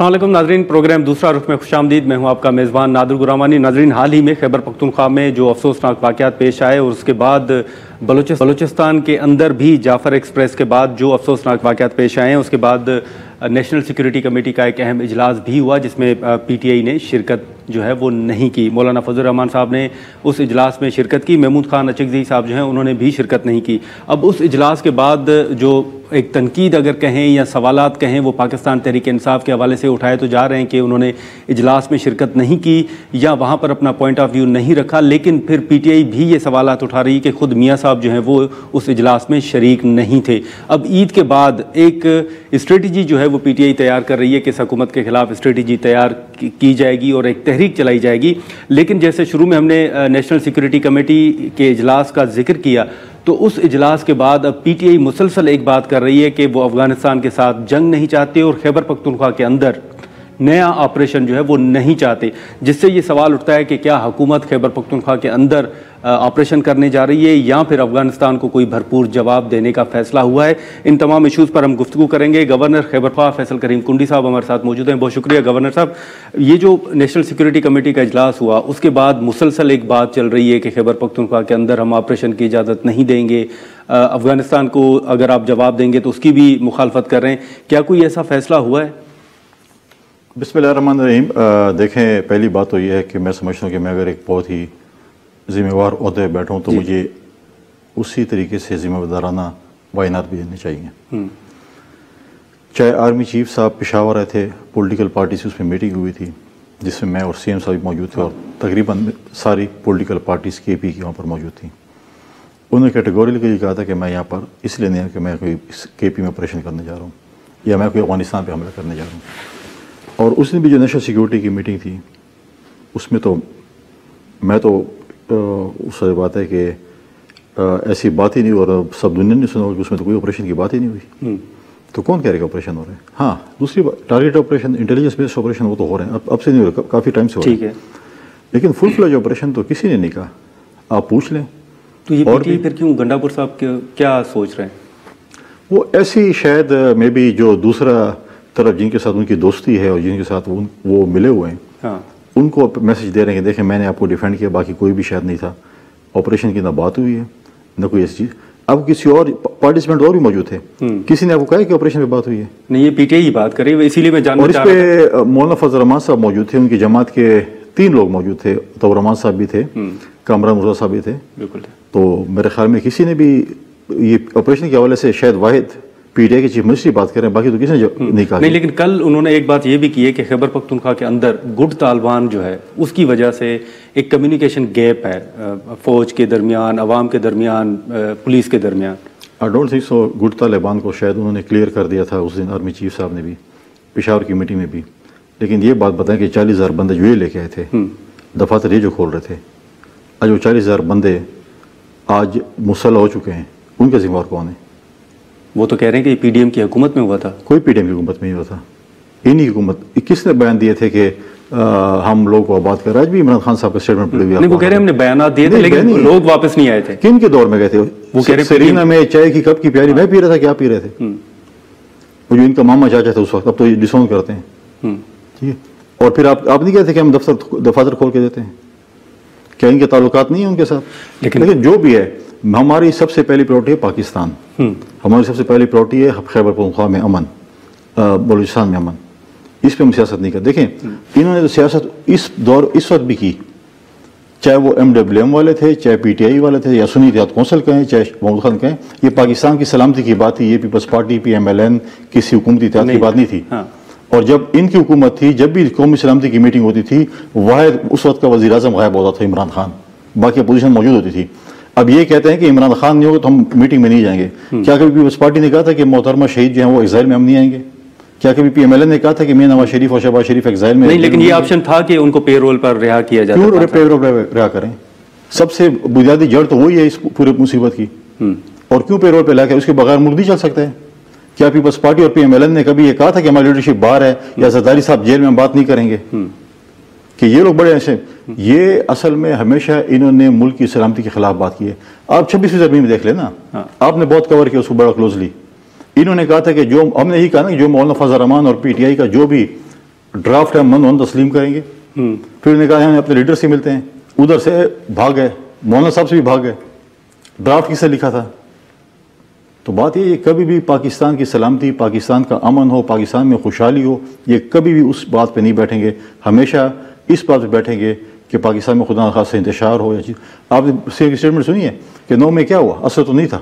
السلام علیکم ناظرین، پروگرام دوسرا رخ میں خوش آمدید۔ میں ہوں آپ کا میزبان نادر غرامانی۔ ناظرین، حال ہی میں خیبر پختونخوا میں جو افسوسناک واقعات پیش آئے اور اس کے بعد بلوچستان کے اندر بھی جعفر ایکسپریس کے بعد جو افسوسناک واقعات پیش آئے ہیں، اس کے بعد نیشنل سیکورٹی کمیٹی کا ایک اہم اجلاس بھی ہوا جس میں پی ٹی آئی نے شرکت جو ہے وہ نہیں کی۔ مولانا فضل الرحمان صاحب نے اس اجلاس میں شرکت کی، محمود خان اچکزئی صاحب جو ہیں انہوں نے بھی شرکت نہیں کی۔ اب اس اجلاس کے بعد جو ایک تنقید اگر کہیں یا سوالات کہیں وہ پاکستان تحریک انصاف کے حوالے سے اٹھائے تو جا رہے ہیں کہ انہوں نے اجلاس میں شرکت نہیں کی یا وہاں پر اپنا پوائنٹ آف ویو نہیں رکھا، لیکن پھر پی ٹی آئی بھی یہ سوالات اٹھا رہی ہے کہ خود میاں صاحب جو ہیں وہ اس اجلاس میں شریک نہیں تھے۔ اب عید کے بعد ایک اسٹریٹجی جو ہے وہ پی ٹی آئی تیار کر رہی ہے کہ اس حکومت کے خلاف اسٹریٹجی تیار کی جائے گی اور ایک تحریک چلائی جائے گی، لیکن جیسے شروع میں ہم نے نیشنل سیکورٹی کمیٹی کے اجلاس کا ذکر کیا تو اس اجلاس کے بعد اب پی ٹی آئی مسلسل ایک بات کر رہی ہے کہ وہ افغانستان کے ساتھ جنگ نہیں چاہتے اور خیبر پختونخوا کے اندر نیا آپریشن جو ہے وہ نہیں چاہتے، جس سے یہ سوال اٹھتا ہے کہ کیا حکومت خیبر پختونخوا کے اندر آپریشن کرنے جا رہی ہے یا پھر افغانستان کو کوئی بھرپور جواب دینے کا فیصلہ ہوا ہے۔ ان تمام ایشوز پر ہم گفتگو کریں گے۔ گورنر خیبر پختونخوا فیصل کریم کنڈی صاحب ہمارے ساتھ موجود ہیں، بہت شکریہ گورنر صاحب۔ یہ جو نیشنل سیکورٹی کمیٹی کا اجلاس ہوا اس کے بعد مسلسل ایک بات چل رہی ہے کہ خیبر پختونخوا کے اندر ہم آپریشن کی اجازت نہیں دیں گے، افغانستان کو اگر آپ جواب دیں گے تو اس کی بھی مخالفت کر رہے ہیں، کیا کوئی ایسا فیصلہ ہوا ہے؟ بسم اللہ الرحمن الرحیم۔ دیکھیں، پہلی بات تو یہ ہے کہ میں سمجھتا ہوں کہ میں اگر ایک بہت ہی ذمہ وار عہدے بیٹھوں تو مجھے اسی طریقے سے ذمہ دارانہ بیانات بھی دینے چاہیے۔ چاہے آرمی چیف صاحب پشاور رہے تھے، پولیٹیکل پارٹی سے اس میں میٹنگ ہوئی تھی جس میں اور سی ایم صاحب موجود تھے اور تقریباً ساری پولیٹیکل پارٹیز کے پی کی وہاں پر موجود تھیں۔ انہوں نے کیٹیگوریکلی یہ کہا تھا کہ میں یہاں پر اس لیے نہیں آیا کہ میں کوئی کے پی میں آپریشن کرنے جا رہا ہوں یا میں کوئی افغانستان پہ حملہ کرنے جا رہا ہوں۔ اور اس دن بھی جو نیشنل سیکورٹی کی میٹنگ تھی اس میں تو میں تو اس سے بات ہے کہ ایسی بات ہی نہیں، اور سب دنیا نے سنا کہ اس میں تو کوئی آپریشن کی بات ہی نہیں ہوئی، تو کون کہہ رہے کہ آپریشن ہو رہے ہیں؟ ہاں، دوسری بات target operation, intelligence based operation وہ تو ہو رہے ہیں، اب سے نہیں ہو رہے، کافی ٹائم سے ہو رہے ہیں، لیکن فل فلیج آپریشن تو کسی نے نہیں کہا۔ آپ پوچھ لیں تو یہ پی ٹی آئی پھر کیوں گنڈا پور صاحب کیا سوچ رہے ہیں؟ وہ ایسی شاید میں بھی جو دوسرا طرف جن کے ساتھ ان کی دوستی ہے اور جن کے ساتھ وہ ملے ہوئے ہیں ان کو میسج دے رہے ہیں کہ دیکھیں میں نے آپ کو ڈیفینڈ کیا، باقی کوئی بھی شاید نہیں تھا، آپریشن کی نہ بات ہوئی ہے نہ کوئی ایسی چیز۔ اب کسی اور پارٹیسپینٹ اور بھی موجود تھے، کسی نے آپ کو کہا کہ آپریشن پہ بات ہوئی ہے؟ نہیں، یہ پی ٹی آئی بات کر رہی ہے، اسی لیے میں جاننا چاہ رہا ہوں۔ اور اس پہ مولانا فضل الرحمان صاحب موجود تھے، ان کی جماعت کے 3 لوگ موجود تھے، تو الرحمان صاحب بھی تھے، کامران مرزا صاحب بھی تھے، بالکل۔ تو میرے خیال میں کسی نے بھی یہ آپریشن کے حوالے سے شاید واحد پی ٹی آئی کے چیف منسٹر بات کریں، باقی تو کسی نے نہیں کہا۔ نہیں، لیکن کل انہوں نے ایک بات یہ بھی کی ہے کہ خیبر پختونخوا کے اندر گٹ طالبان جو ہے اس کی وجہ سے ایک کمیونیکیشن گیپ ہے فوج کے درمیان، عوام کے درمیان، پولیس کے درمیان۔ آئی ڈونٹ تھنک سو گٹ طالبان کو شاید انہوں نے کلیئر کر دیا تھا اس دن آرمی چیف صاحب نے بھی، پشاور کی میٹنگ میں بھی، لیکن یہ بات بتائیں کہ 40,000 بندے جو یہ لے کے آئے تھے، دفاتر یہ جو کھول رہے تھے، آج وہ 40,000 بندے آج مسلح ہو چکے ہیں، ان کا ذمہ دار کون ہے؟ وہ تو کہہ رہے ہیں کہ پی ڈی ایم کی حکومت میں ہوا تھا۔ کوئی پی ڈی ایم کی حکومت میں نہیں ہوا تھا، انہی کی حکومت۔ کس نے بیان دیے تھے کہ ہم لوگ کو آباد کر رہے؟ آج بھی عمران خان صاحب کا اسٹیٹمنٹ پڑے ہوئے، وہ کہہ رہے ہیں ہم نے بیانات دیے تھے لیکن لوگ واپس نہیں آئے تھے۔ کن کے دور میں گئے تھے؟ وہ کہہ رہے سرینا میں چائے کی کپ کی پیاری میں پی رہا تھا، کیا پی رہے تھے؟ وہ جو ان کا ماما چاچا تھا اس وقت، اب تو یہ ڈسون کرتے ہیں، ٹھیک ہے۔ اور پھر آپ نہیں کہتے کہ ہم دفاتر کھول کے دیتے ہیں؟ کیا ان کے تعلقات نہیں ہیں ان کے ساتھ؟ لیکن جو بھی ہے، ہماری سب سے پہلی پریورٹی ہے پاکستان، ہماری سب سے پہلی پریورٹی ہے خیبر پختونخوا میں امن، بلوچستان میں امن، اس پہ ہم سیاست نہیں کرتے۔ دیکھیں، انہوں نے تو سیاست اس وقت بھی کی، چاہے وہ MWM والے تھے، چاہے پی ٹی آئی والے تھے، یا سنی اتحاد کونسل کہیں، چاہے محمود خان کہیں، یہ پاکستان کی سلامتی کی بات تھی، یہ پیپلز پارٹی PMLN کسی حکومتی اتحاد کی بات نہیں تھی۔ اور جب ان کی حکومت تھی، جب بھی قومی سلامتی کی میٹنگ ہوتی تھی، واحد اس وقت کا وزیر اعظم غائب ہوتا تھا عمران خان، باقی اپوزیشن موجود ہوتی تھی۔ اب یہ کہتے ہیں کہ عمران خان نہیں ہوگا تو ہم میٹنگ میں نہیں جائیں گے۔ کیا کبھی پیپلز پارٹی نے کہا تھا کہ محترمہ شہید جو ہیں وہ ایگزائل میں ہم نہیں آئیں گے؟ کیا کبھی PMLN نے کہا تھا کہ میاں نواز شریف اور شہباز شریف ایگزائل میں؟ نہیں، لیکن یہ آپشن تھا کہ ان کو پے رول پر رہا کیا جاتا ہے۔ کیوں پے رول پر رہا کریں؟ سب سے بنیادی جڑ تو وہی ہے اس پورے مصیبت کی، اور کیوں پے رول پہ لا کے اس کے بغیر ملک نہیں چل سکتا ہے؟ کیا پیپلز پارٹی اور PMLN نے کبھی یہ کہا تھا کہ ہماری لیڈرشپ باہر ہے یا زرداری صاحب جیل میں ہم بات نہیں کریں گے؟ کہ یہ لوگ بڑے ایسے، یہ اصل میں ہمیشہ انہوں نے ملک کی سلامتی کے خلاف بات کی ہے۔ آپ 26ویں زمین میں دیکھ لیں نا، آپ نے بہت کور کیا اس کو بڑا کلوزلی۔ انہوں نے کہا تھا کہ جو ہم نے یہی کہا نا کہ جو مولانا فضل الرحمان اور PTI کا جو بھی ڈرافٹ ہم من تسلیم کریں گے. پھر انہوں نے کہا ہم اپنے لیڈر سے ملتے ہیں, ادھر سے بھاگ گئے, مولانا صاحب سے بھی بھاگ گئے. ڈرافٹ کس نے لکھا تھا؟ تو بات یہ کبھی بھی پاکستان کی سلامتی, پاکستان کا امن ہو, پاکستان میں خوشحالی ہو, یہ کبھی بھی اس بات پہ نہیں بیٹھیں گے. ہمیشہ اس بات پہ بیٹھیں گے کہ پاکستان میں خدا نخواستہ انتشار ہو یا چیز. آپ نے اسٹیٹمنٹ سنی ہے کہ 9 میں کیا ہوا, اثر تو نہیں تھا.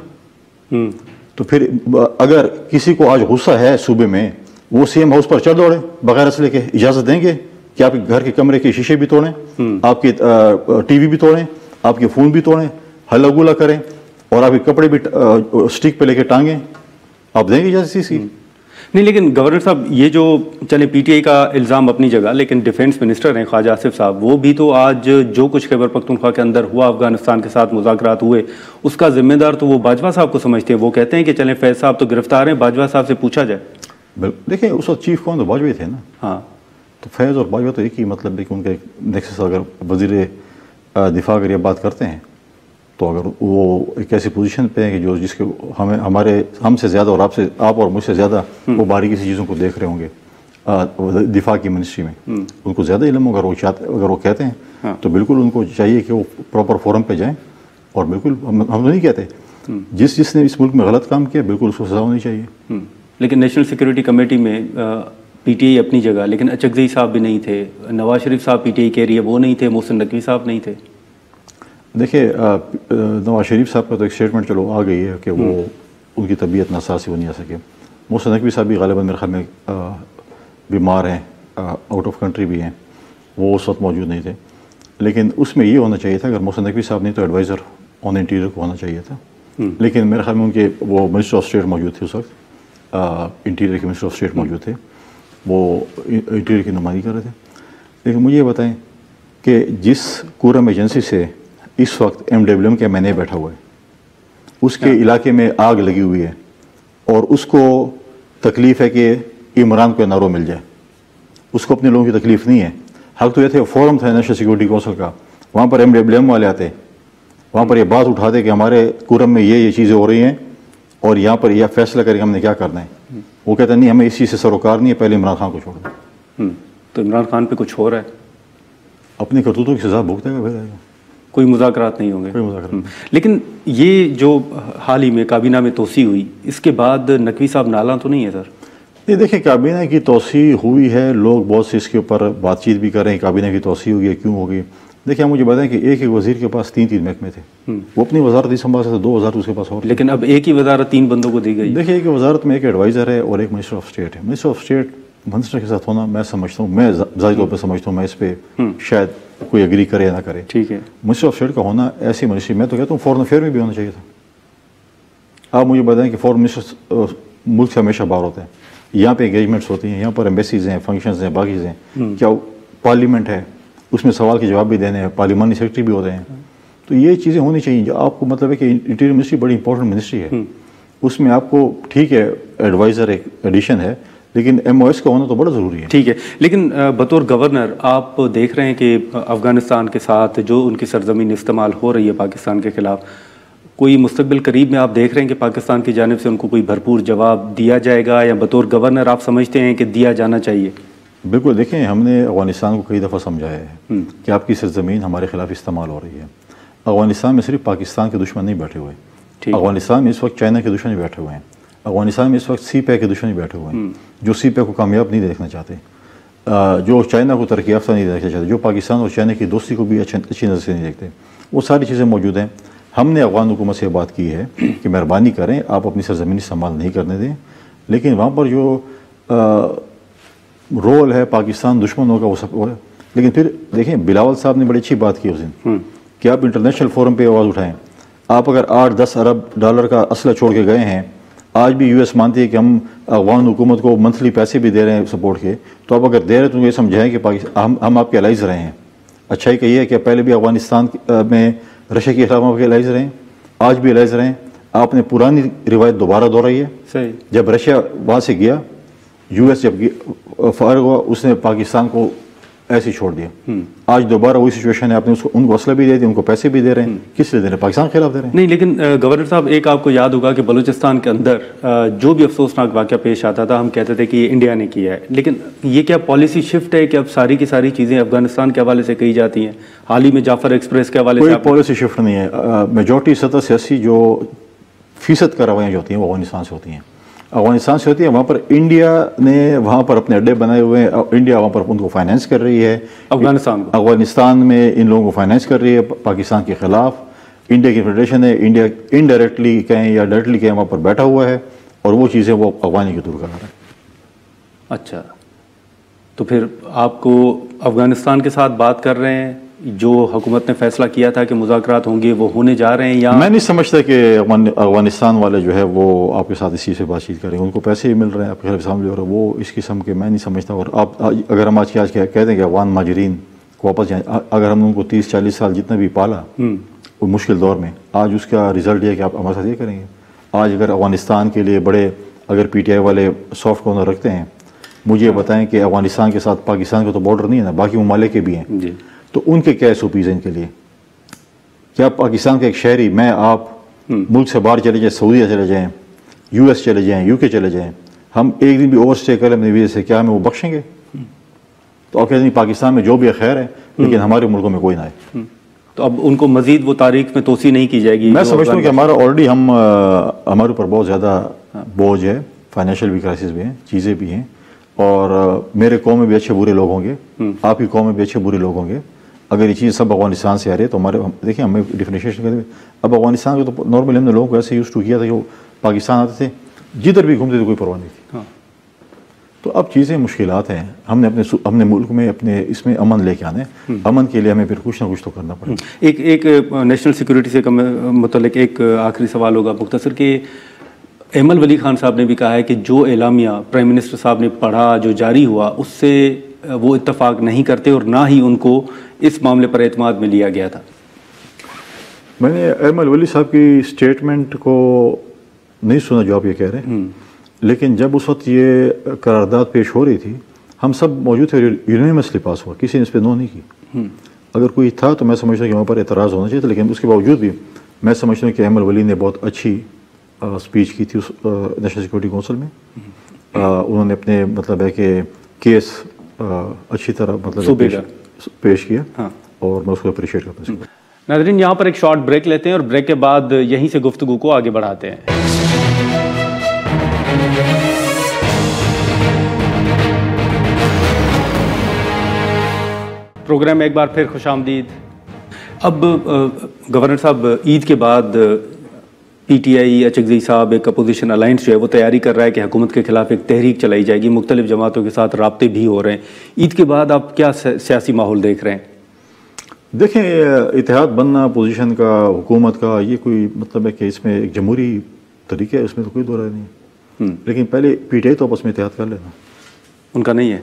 تو پھر اگر کسی کو آج غصہ ہے صوبے میں, وہ سی ایم ہاؤس پر چڑھ دوڑے بغیر اسلحے کے. اجازت دیں گے کہ آپ کے گھر کے کمرے کے شیشے بھی توڑیں, آپ کے ٹی وی بھی توڑیں, آپ کے فون بھی توڑیں, ہلا گولا کریں, اور آپ کے کپڑے بھی اسٹک پہ لے کے ٹانگیں؟ آپ دیں گے اجازت اس کی؟ نہیں, لیکن گورنر صاحب یہ جو چلے پی ٹی آئی کا الزام اپنی جگہ, لیکن ڈیفینس منسٹر ہیں خواجہ آصف صاحب, وہ بھی تو آج جو کچھ خیبر پختونخوا کے اندر ہوا, افغانستان کے ساتھ مذاکرات ہوئے, اس کا ذمہ دار تو وہ باجوہ صاحب کو سمجھتے ہیں. وہ کہتے ہیں کہ چلیں فیض صاحب تو گرفتار ہیں, باجوہ صاحب سے پوچھا جائے. دیکھیں اس وقت چیف کون تو باجوہ تھے نا. ہاں, تو فیض اور باجوہ تو ایک ہی مطلب ہے کہ ان کے نیکسس. اگر وزیر دفاع اگر یہ بات کرتے ہیں تو اگر وہ ایک ایسی پوزیشن پہ ہیں کہ جو جس کے ہم سے زیادہ, اور آپ اور مجھ سے زیادہ وہ باریکی سی چیزوں کو دیکھ رہے ہوں گے دفاع کی منسٹری میں, ان کو زیادہ علم اگر وہ کہتے ہیں تو بالکل ان کو چاہیے کہ وہ پراپر فورم پہ جائیں. اور بالکل ہم تو نہیں کہتے, جس نے اس ملک میں غلط کام کیا بالکل اس کو سزا ہونی چاہیے. لیکن نیشنل سیکورٹی کمیٹی میں پی ٹی آئی اپنی جگہ, لیکن اچکزئی صاحب بھی نہیں تھے, نواز شریف صاحب پی ٹی آئی کہہ رہی ہے وہ نہیں تھے, محسن نقوی صاحب نہیں تھے. دیکھیے نواز شریف صاحب کا تو ایک اسٹیٹمنٹ چلو آ گئی ہے کہ وہ ان کی طبیعت ناساز ہو نہیں آ سکے. محسن نقوی صاحب بھی غالباً میرے خیال میں بیمار ہیں, آؤٹ آف کنٹری بھی ہیں, وہ اس وقت موجود نہیں تھے. لیکن اس میں یہ ہونا چاہیے تھا, اگر محسن نقوی صاحب نہیں تو ایڈوائزر آن انٹیریئر کو ہونا چاہیے تھا. لیکن میرے خیال میں ان کے وہ منسٹر آف اسٹیٹ موجود تھے اس وقت, انٹیریئر کے منسٹر آف اسٹیٹ موجود تھے, وہ انٹیریئر کی نمائندگی کر رہے تھے. لیکن مجھے یہ بتائیں کہ جس کورم ایجنسی سے اس وقت MWM کے MNA بیٹھا ہوا ہے, اس کے علاقے میں آگ لگی ہوئی ہے, اور اس کو تکلیف ہے کہ عمران کو NRO مل جائے, اس کو اپنے لوگوں کی تکلیف نہیں ہے. حق تو یہ تھے, فورم تھا نیشنل سیکورٹی کونسل کا, وہاں پر MWM والے آتے, وہاں پر یہ بات اٹھاتے کہ ہمارے کورم میں یہ چیزیں ہو رہی ہیں اور یہاں پر یہ فیصلہ کریں کہ ہم نے کیا کرنا ہے. وہ کہتا نہیں, ہمیں اس چیز سے سروکار نہیں ہے, پہلے عمران خان کو چھوڑ دیں. تو عمران خان پہ کچھ ہو رہا ہے, اپنی کرتوتوں کی سزا بھگتے گا, پھر آئے گا. کوئی مذاکرات نہیں ہوں گے. کوئی مذاکرات. لیکن یہ جو حال ہی میں کابینہ میں توسیع ہوئی, اس کے بعد نقوی صاحب نالاں تو نہیں ہے سر؟ یہ دیکھیں کابینہ کی توسیع ہوئی ہے, لوگ بہت سے اس کے اوپر بات چیت بھی کر رہے ہیں, کابینہ کی توسیع ہوئی ہے, کیوں ہوگی. دیکھیں آپ مجھے بتائیں کہ ایک وزیر کے پاس 3 محکمے تھے, وہ اپنی وزارت نہیں سنبھال سکتے, 2 وزارت اس کے پاس اور. لیکن اب ایک ہی وزارت 3 بندوں کو دی گئی. دیکھیں ایک وزارت میں ایک ایڈوائزر ہے اور ایک منسٹر آف اسٹیٹ ہے. منسٹر آف اسٹیٹ منسٹر کے ساتھ ہونا میں سمجھتا ہوں, میں ذاتی طور پہ سمجھتا ہوں, میں اس پہ شاید کوئی اگری کرے یا نہ کرے. ٹھیک ہے. منسٹر آف اسٹیٹ کا ہونا ایسی منسٹری, میں تو کہتا ہوں فورن افیئر میں بھی ہونا چاہیے تھا. آپ مجھے بتائیں کہ فورن منسٹر ملک سے ہمیشہ باہر ہوتے ہیں, یہاں پہ انگیجمنٹس ہوتی ہیں, یہاں پر ایمبیسیز ہیں, فنکشنز ہیں, باقی ہیں, کیا پارلیمنٹ ہے, اس میں سوال کے جواب بھی دینے ہیں, پارلیمانی سیکرٹری بھی ہوتے ہیں. تو یہ چیزیں ہونی چاہیے. جو آپ کو مطلب ہے کہ انٹیریئر منسٹری بڑی امپورٹنٹ منسٹری ہے, اس میں آپ کو ٹھیک ہے ایڈوائزر ایک ایڈیشن ہے, لیکن MOS کا ہونا تو بڑا ضروری ہے. ٹھیک ہے. لیکن بطور گورنر آپ دیکھ رہے ہیں کہ افغانستان کے ساتھ جو ان کی سرزمین استعمال ہو رہی ہے پاکستان کے خلاف, کوئی مستقبل قریب میں آپ دیکھ رہے ہیں کہ پاکستان کی جانب سے ان کو کوئی بھرپور جواب دیا جائے گا, یا بطور گورنر آپ سمجھتے ہیں کہ دیا جانا چاہیے؟ بالکل. دیکھیں ہم نے افغانستان کو کئی دفعہ سمجھایا ہے کہ آپ کی سرزمین ہمارے خلاف استعمال ہو رہی ہے. افغانستان میں صرف پاکستان کے دشمن نہیں بیٹھے ہوئے, افغانستان میں اس وقت چائنا کے دشمن بیٹھے ہوئے ہیں, افغانستان میں اس وقت CPEC کے دشمن بیٹھے ہوئے ہیں, جو CPEC کو کامیاب نہیں دیکھنا چاہتے, جو چائنا کو ترقی یافتہ نہیں دیکھنا چاہتے, جو پاکستان اور چائنا کی دوستی کو بھی اچھی نظر سے نہیں دیکھتے. وہ ساری چیزیں موجود ہیں. ہم نے افغان حکومت سے بات کی ہے کہ مہربانی کریں, آپ اپنی سرزمین استعمال نہیں کرنے دیں, لیکن وہاں پر جو رول ہے پاکستان دشمنوں کا وہ سب ہے. لیکن پھر دیکھیں بلاول صاحب نے بڑی اچھی بات کی اس دن کہ آپ انٹرنیشنل فورم پہ آواز اٹھائیں. آپ اگر $8-10 ارب کا اسلحہ چھوڑ کے گئے ہیں, آج بھی US مانتی ہے کہ ہم افغان حکومت کو منتھلی پیسے بھی دے رہے ہیں سپورٹ کے, تو آپ اگر دے رہے ہیں تو یہ سمجھائیں کہ ہم آپ کے الائز رہے ہیں. اچھائی کہ یہ ہے کہ پہلے بھی افغانستان میں رشیا کے خلاف آپ کے الائز رہے ہیں, آج بھی الائز رہے ہیں. آپ نے پرانی روایت دوبارہ دہرائی ہے. صحیح. جب رشیا وہاں سے گیا, US جب فارغ ہوا, اس نے پاکستان کو ایسے چھوڑ دیا. آج دوبارہ وہی سچویشن ہے, آپ نے ان کو اسلحہ بھی دے دیا, ان کو پیسے بھی دے رہے ہیں. کس لیے دے رہے ہیں؟ پاکستان کے خلاف دے رہے ہیں. نہیں, لیکن گورنر صاحب ایک آپ کو یاد ہوگا کہ بلوچستان کے اندر جو بھی افسوسناک واقعہ پیش آتا تھا ہم کہتے تھے کہ یہ انڈیا نے کیا ہے, لیکن یہ کیا پالیسی شفٹ ہے کہ اب ساری کی ساری چیزیں افغانستان کے حوالے سے کہی جاتی ہیں؟ حال ہی میں جعفر ایکسپریس کے حوالے سے کوئی پالیسی شفٹ نہیں ہے. میجورٹی 70-80 جو فیصد کارروائیاں جو ہوتی ہیں وہ افغانستان سے ہوتی ہیں. افغانستان سے ہوتی ہے. وہاں پر انڈیا نے وہاں پر اپنے اڈے بنائے ہوئے ہیں. انڈیا وہاں پر ان کو فائنینس کر رہی ہے. افغانستان میں ان لوگوں کو فائنینس کر رہی ہے پاکستان کے خلاف. انڈیا کی فیڈریشن ہے, انڈیا انڈائریکٹلی کہیں یا ڈائریکٹلی کہیں وہاں پر بیٹھا ہوا ہے اور وہ چیزیں وہ افغانی کے دور کرا رہا ہے. اچھا, تو پھر آپ کو افغانستان کے ساتھ بات کر رہے ہیں, جو حکومت نے فیصلہ کیا تھا کہ مذاکرات ہوں گے وہ ہونے جا رہے ہیں, یا میں نہیں سمجھتا کہ افغانستان والے جو ہے وہ آپ کے ساتھ اس چیز سے بات چیت کریں گے. ان کو پیسے ہی مل رہے ہیں آپ کے خلاف سامنے, اور وہ اس قسم کے میں نہیں سمجھتا. اور آپ اگر ہم آج کہتے ہیں کہ افغان مہاجرین کو واپس جائیں, اگر ہم نے ان کو 30-40 سال جتنا بھی پالا وہ مشکل دور میں, آج اس کا رزلٹ یہ ہے کہ آپ ہمارے ساتھ یہ کریں گے. آج اگر افغانستان کے لیے بڑے اگر پی ٹی آئی والے سافٹ کارنر رکھتے ہیں, مجھے بتائیں کہ افغانستان کے ساتھ پاکستان کا تو بارڈر نہیں ہے نا, باقی ممالک کے بھی ہیں, تو ان کے کیا سوپیز ہیں ان کے لیے؟ کیا پاکستان کا ایک شہری, میں آپ ملک سے باہر چلے جائیں, سعودیہ چلے جائیں, یو ایس چلے جائیں, یو کے چلے جائیں, ہم ایک دن بھی اوور اسٹے کریں اپنے ویزے سے, کیا ہمیں وہ بخشیں گے؟ تو آپ کہتے ہیں پاکستان میں جو بھی ہے خیر ہے, لیکن ہمارے ملکوں میں کوئی نہ ہے. تو اب ان کو مزید وہ تاریخ میں توسیع نہیں کی جائے گی؟ میں سمجھتا ہوں کہ ہمارا آلریڈی ہمارے اوپر بہت زیادہ بوجھ ہے, فائنینشیل بھی کرائسس بھی ہیں, چیزیں بھی ہیں, اور میرے قوم میں بھی اچھے برے لوگ ہوں گے, آپ کی قوم میں بھی اچھے برے لوگ ہوں گے. اگر یہ چیز سب افغانستان سے آ رہی ہے تو ہمارے دیکھیں ہمیں ڈیفینیشن کریں. اب افغانستان کا تو نارملی ہم نے لوگوں کو ایسے یوز ٹو کیا تھا کہ وہ پاکستان آتے تھے, جدھر بھی گھومتے تھے کوئی پرواہ نہیں تھی. تو اب چیزیں مشکلات ہیں, ہم نے ملک میں اپنے اس میں امن لے کے آنا ہے. امن کے لیے ہمیں پھر کچھ نہ کچھ تو کرنا پڑے. ایک نیشنل سیکورٹی سے متعلق ایک آخری سوال ہوگا مختصر, کہ ایمل ولی خان صاحب نے بھی کہا ہے کہ جو اعلامیہ پرائم منسٹر صاحب نے پڑھا, جو جاری ہوا, اس سے وہ اتفاق نہیں کرتے اور نہ ہی ان کو اس معاملے پر اعتماد میں لیا گیا تھا. میں نے ایمل ولی صاحب کی اسٹیٹمنٹ کو نہیں سنا جو آپ یہ کہہ رہے ہیں, لیکن جب اس وقت یہ قرارداد پیش ہو رہی تھی ہم سب موجود تھے, یونینیمسلی پاس ہوا, کسی نے اس پہ نو نہیں کی. اگر کوئی تھا تو میں سمجھتا ہوں کہ وہاں پر اعتراض ہونا چاہیے تھا, لیکن اس کے باوجود بھی میں سمجھتا ہوں کہ ایمل ولی نے بہت اچھی اسپیچ کی تھی اس نیشنل سیکورٹی کونسل میں. انہوں نے اپنے مطلب ہے کہ کیس اچھی طرح مطلب پیش کیا, اور میں اس کو اپریشیٹ کرتا ہوں. ناظرین, یہاں پر ایک شارٹ بریک لیتے ہیں اور بریک کے بعد یہیں سے گفتگو کو آگے بڑھاتے ہیں. پروگرام میں ایک بار پھر خوش آمدید. اب گورنر صاحب, عید کے بعد پی ٹی آئی اچکزئی صاحب ایک اپوزیشن الائنس جو ہے وہ تیاری کر رہا ہے کہ حکومت کے خلاف ایک تحریک چلائی جائے گی, مختلف جماعتوں کے ساتھ رابطے بھی ہو رہے ہیں. عید کے بعد آپ کیا سیاسی ماحول دیکھ رہے ہیں؟ دیکھیں, اتحاد بننا اپوزیشن کا, حکومت کا, یہ کوئی مطلب ہے کہ اس میں ایک جمہوری طریقہ ہے, اس میں تو کوئی دو رائے نہیں. لیکن پہلے پی ٹی آئی تو آپس میں اتحاد کر لینا. ان کا نہیں ہے.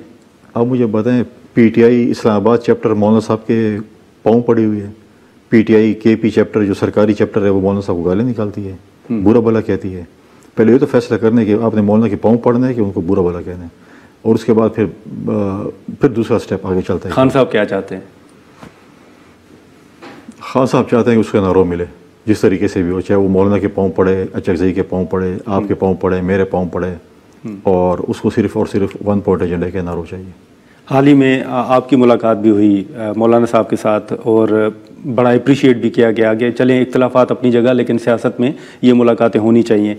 آپ مجھے بتائیں, پی ٹی آئی اسلام آباد چیپٹر مولانا صاحب کے پاؤں پڑی ہوئی ہے. پی ٹی آئی کے پی چیپٹر جو سرکاری چیپٹر ہے وہ مولانا صاحب کو گالیں نکالتی ہے, برا بھلا کہتی ہے. پہلے یہ تو فیصلہ کرنا ہے کہ آپ نے مولانا کے پاؤں پڑھنا ہے کہ ان کو برا بھلا کہنا ہے, اور اس کے بعد پھر دوسرا اسٹیپ آگے چلتا ہے. خان صاحب کیا چاہتے ہیں؟ خان صاحب چاہتے ہیں کہ اس کا نارو ملے جس طریقے سے بھی ہو, چاہے وہ مولانا کے پاؤں پڑے, اچکزئی کے پاؤں پڑے, آپ کے پاؤں پڑے, میرے پاؤں پڑے, اور اس کو صرف اور صرف ون پوائنٹ ایجنڈا کا نارو چاہیے. حال ہی میں آپ کی ملاقات بھی ہوئی مولانا صاحب کے ساتھ, اور بڑا اپریشیٹ بھی کیا گیا کہ چلیں اختلافات اپنی جگہ, لیکن سیاست میں یہ ملاقاتیں ہونی چاہیے.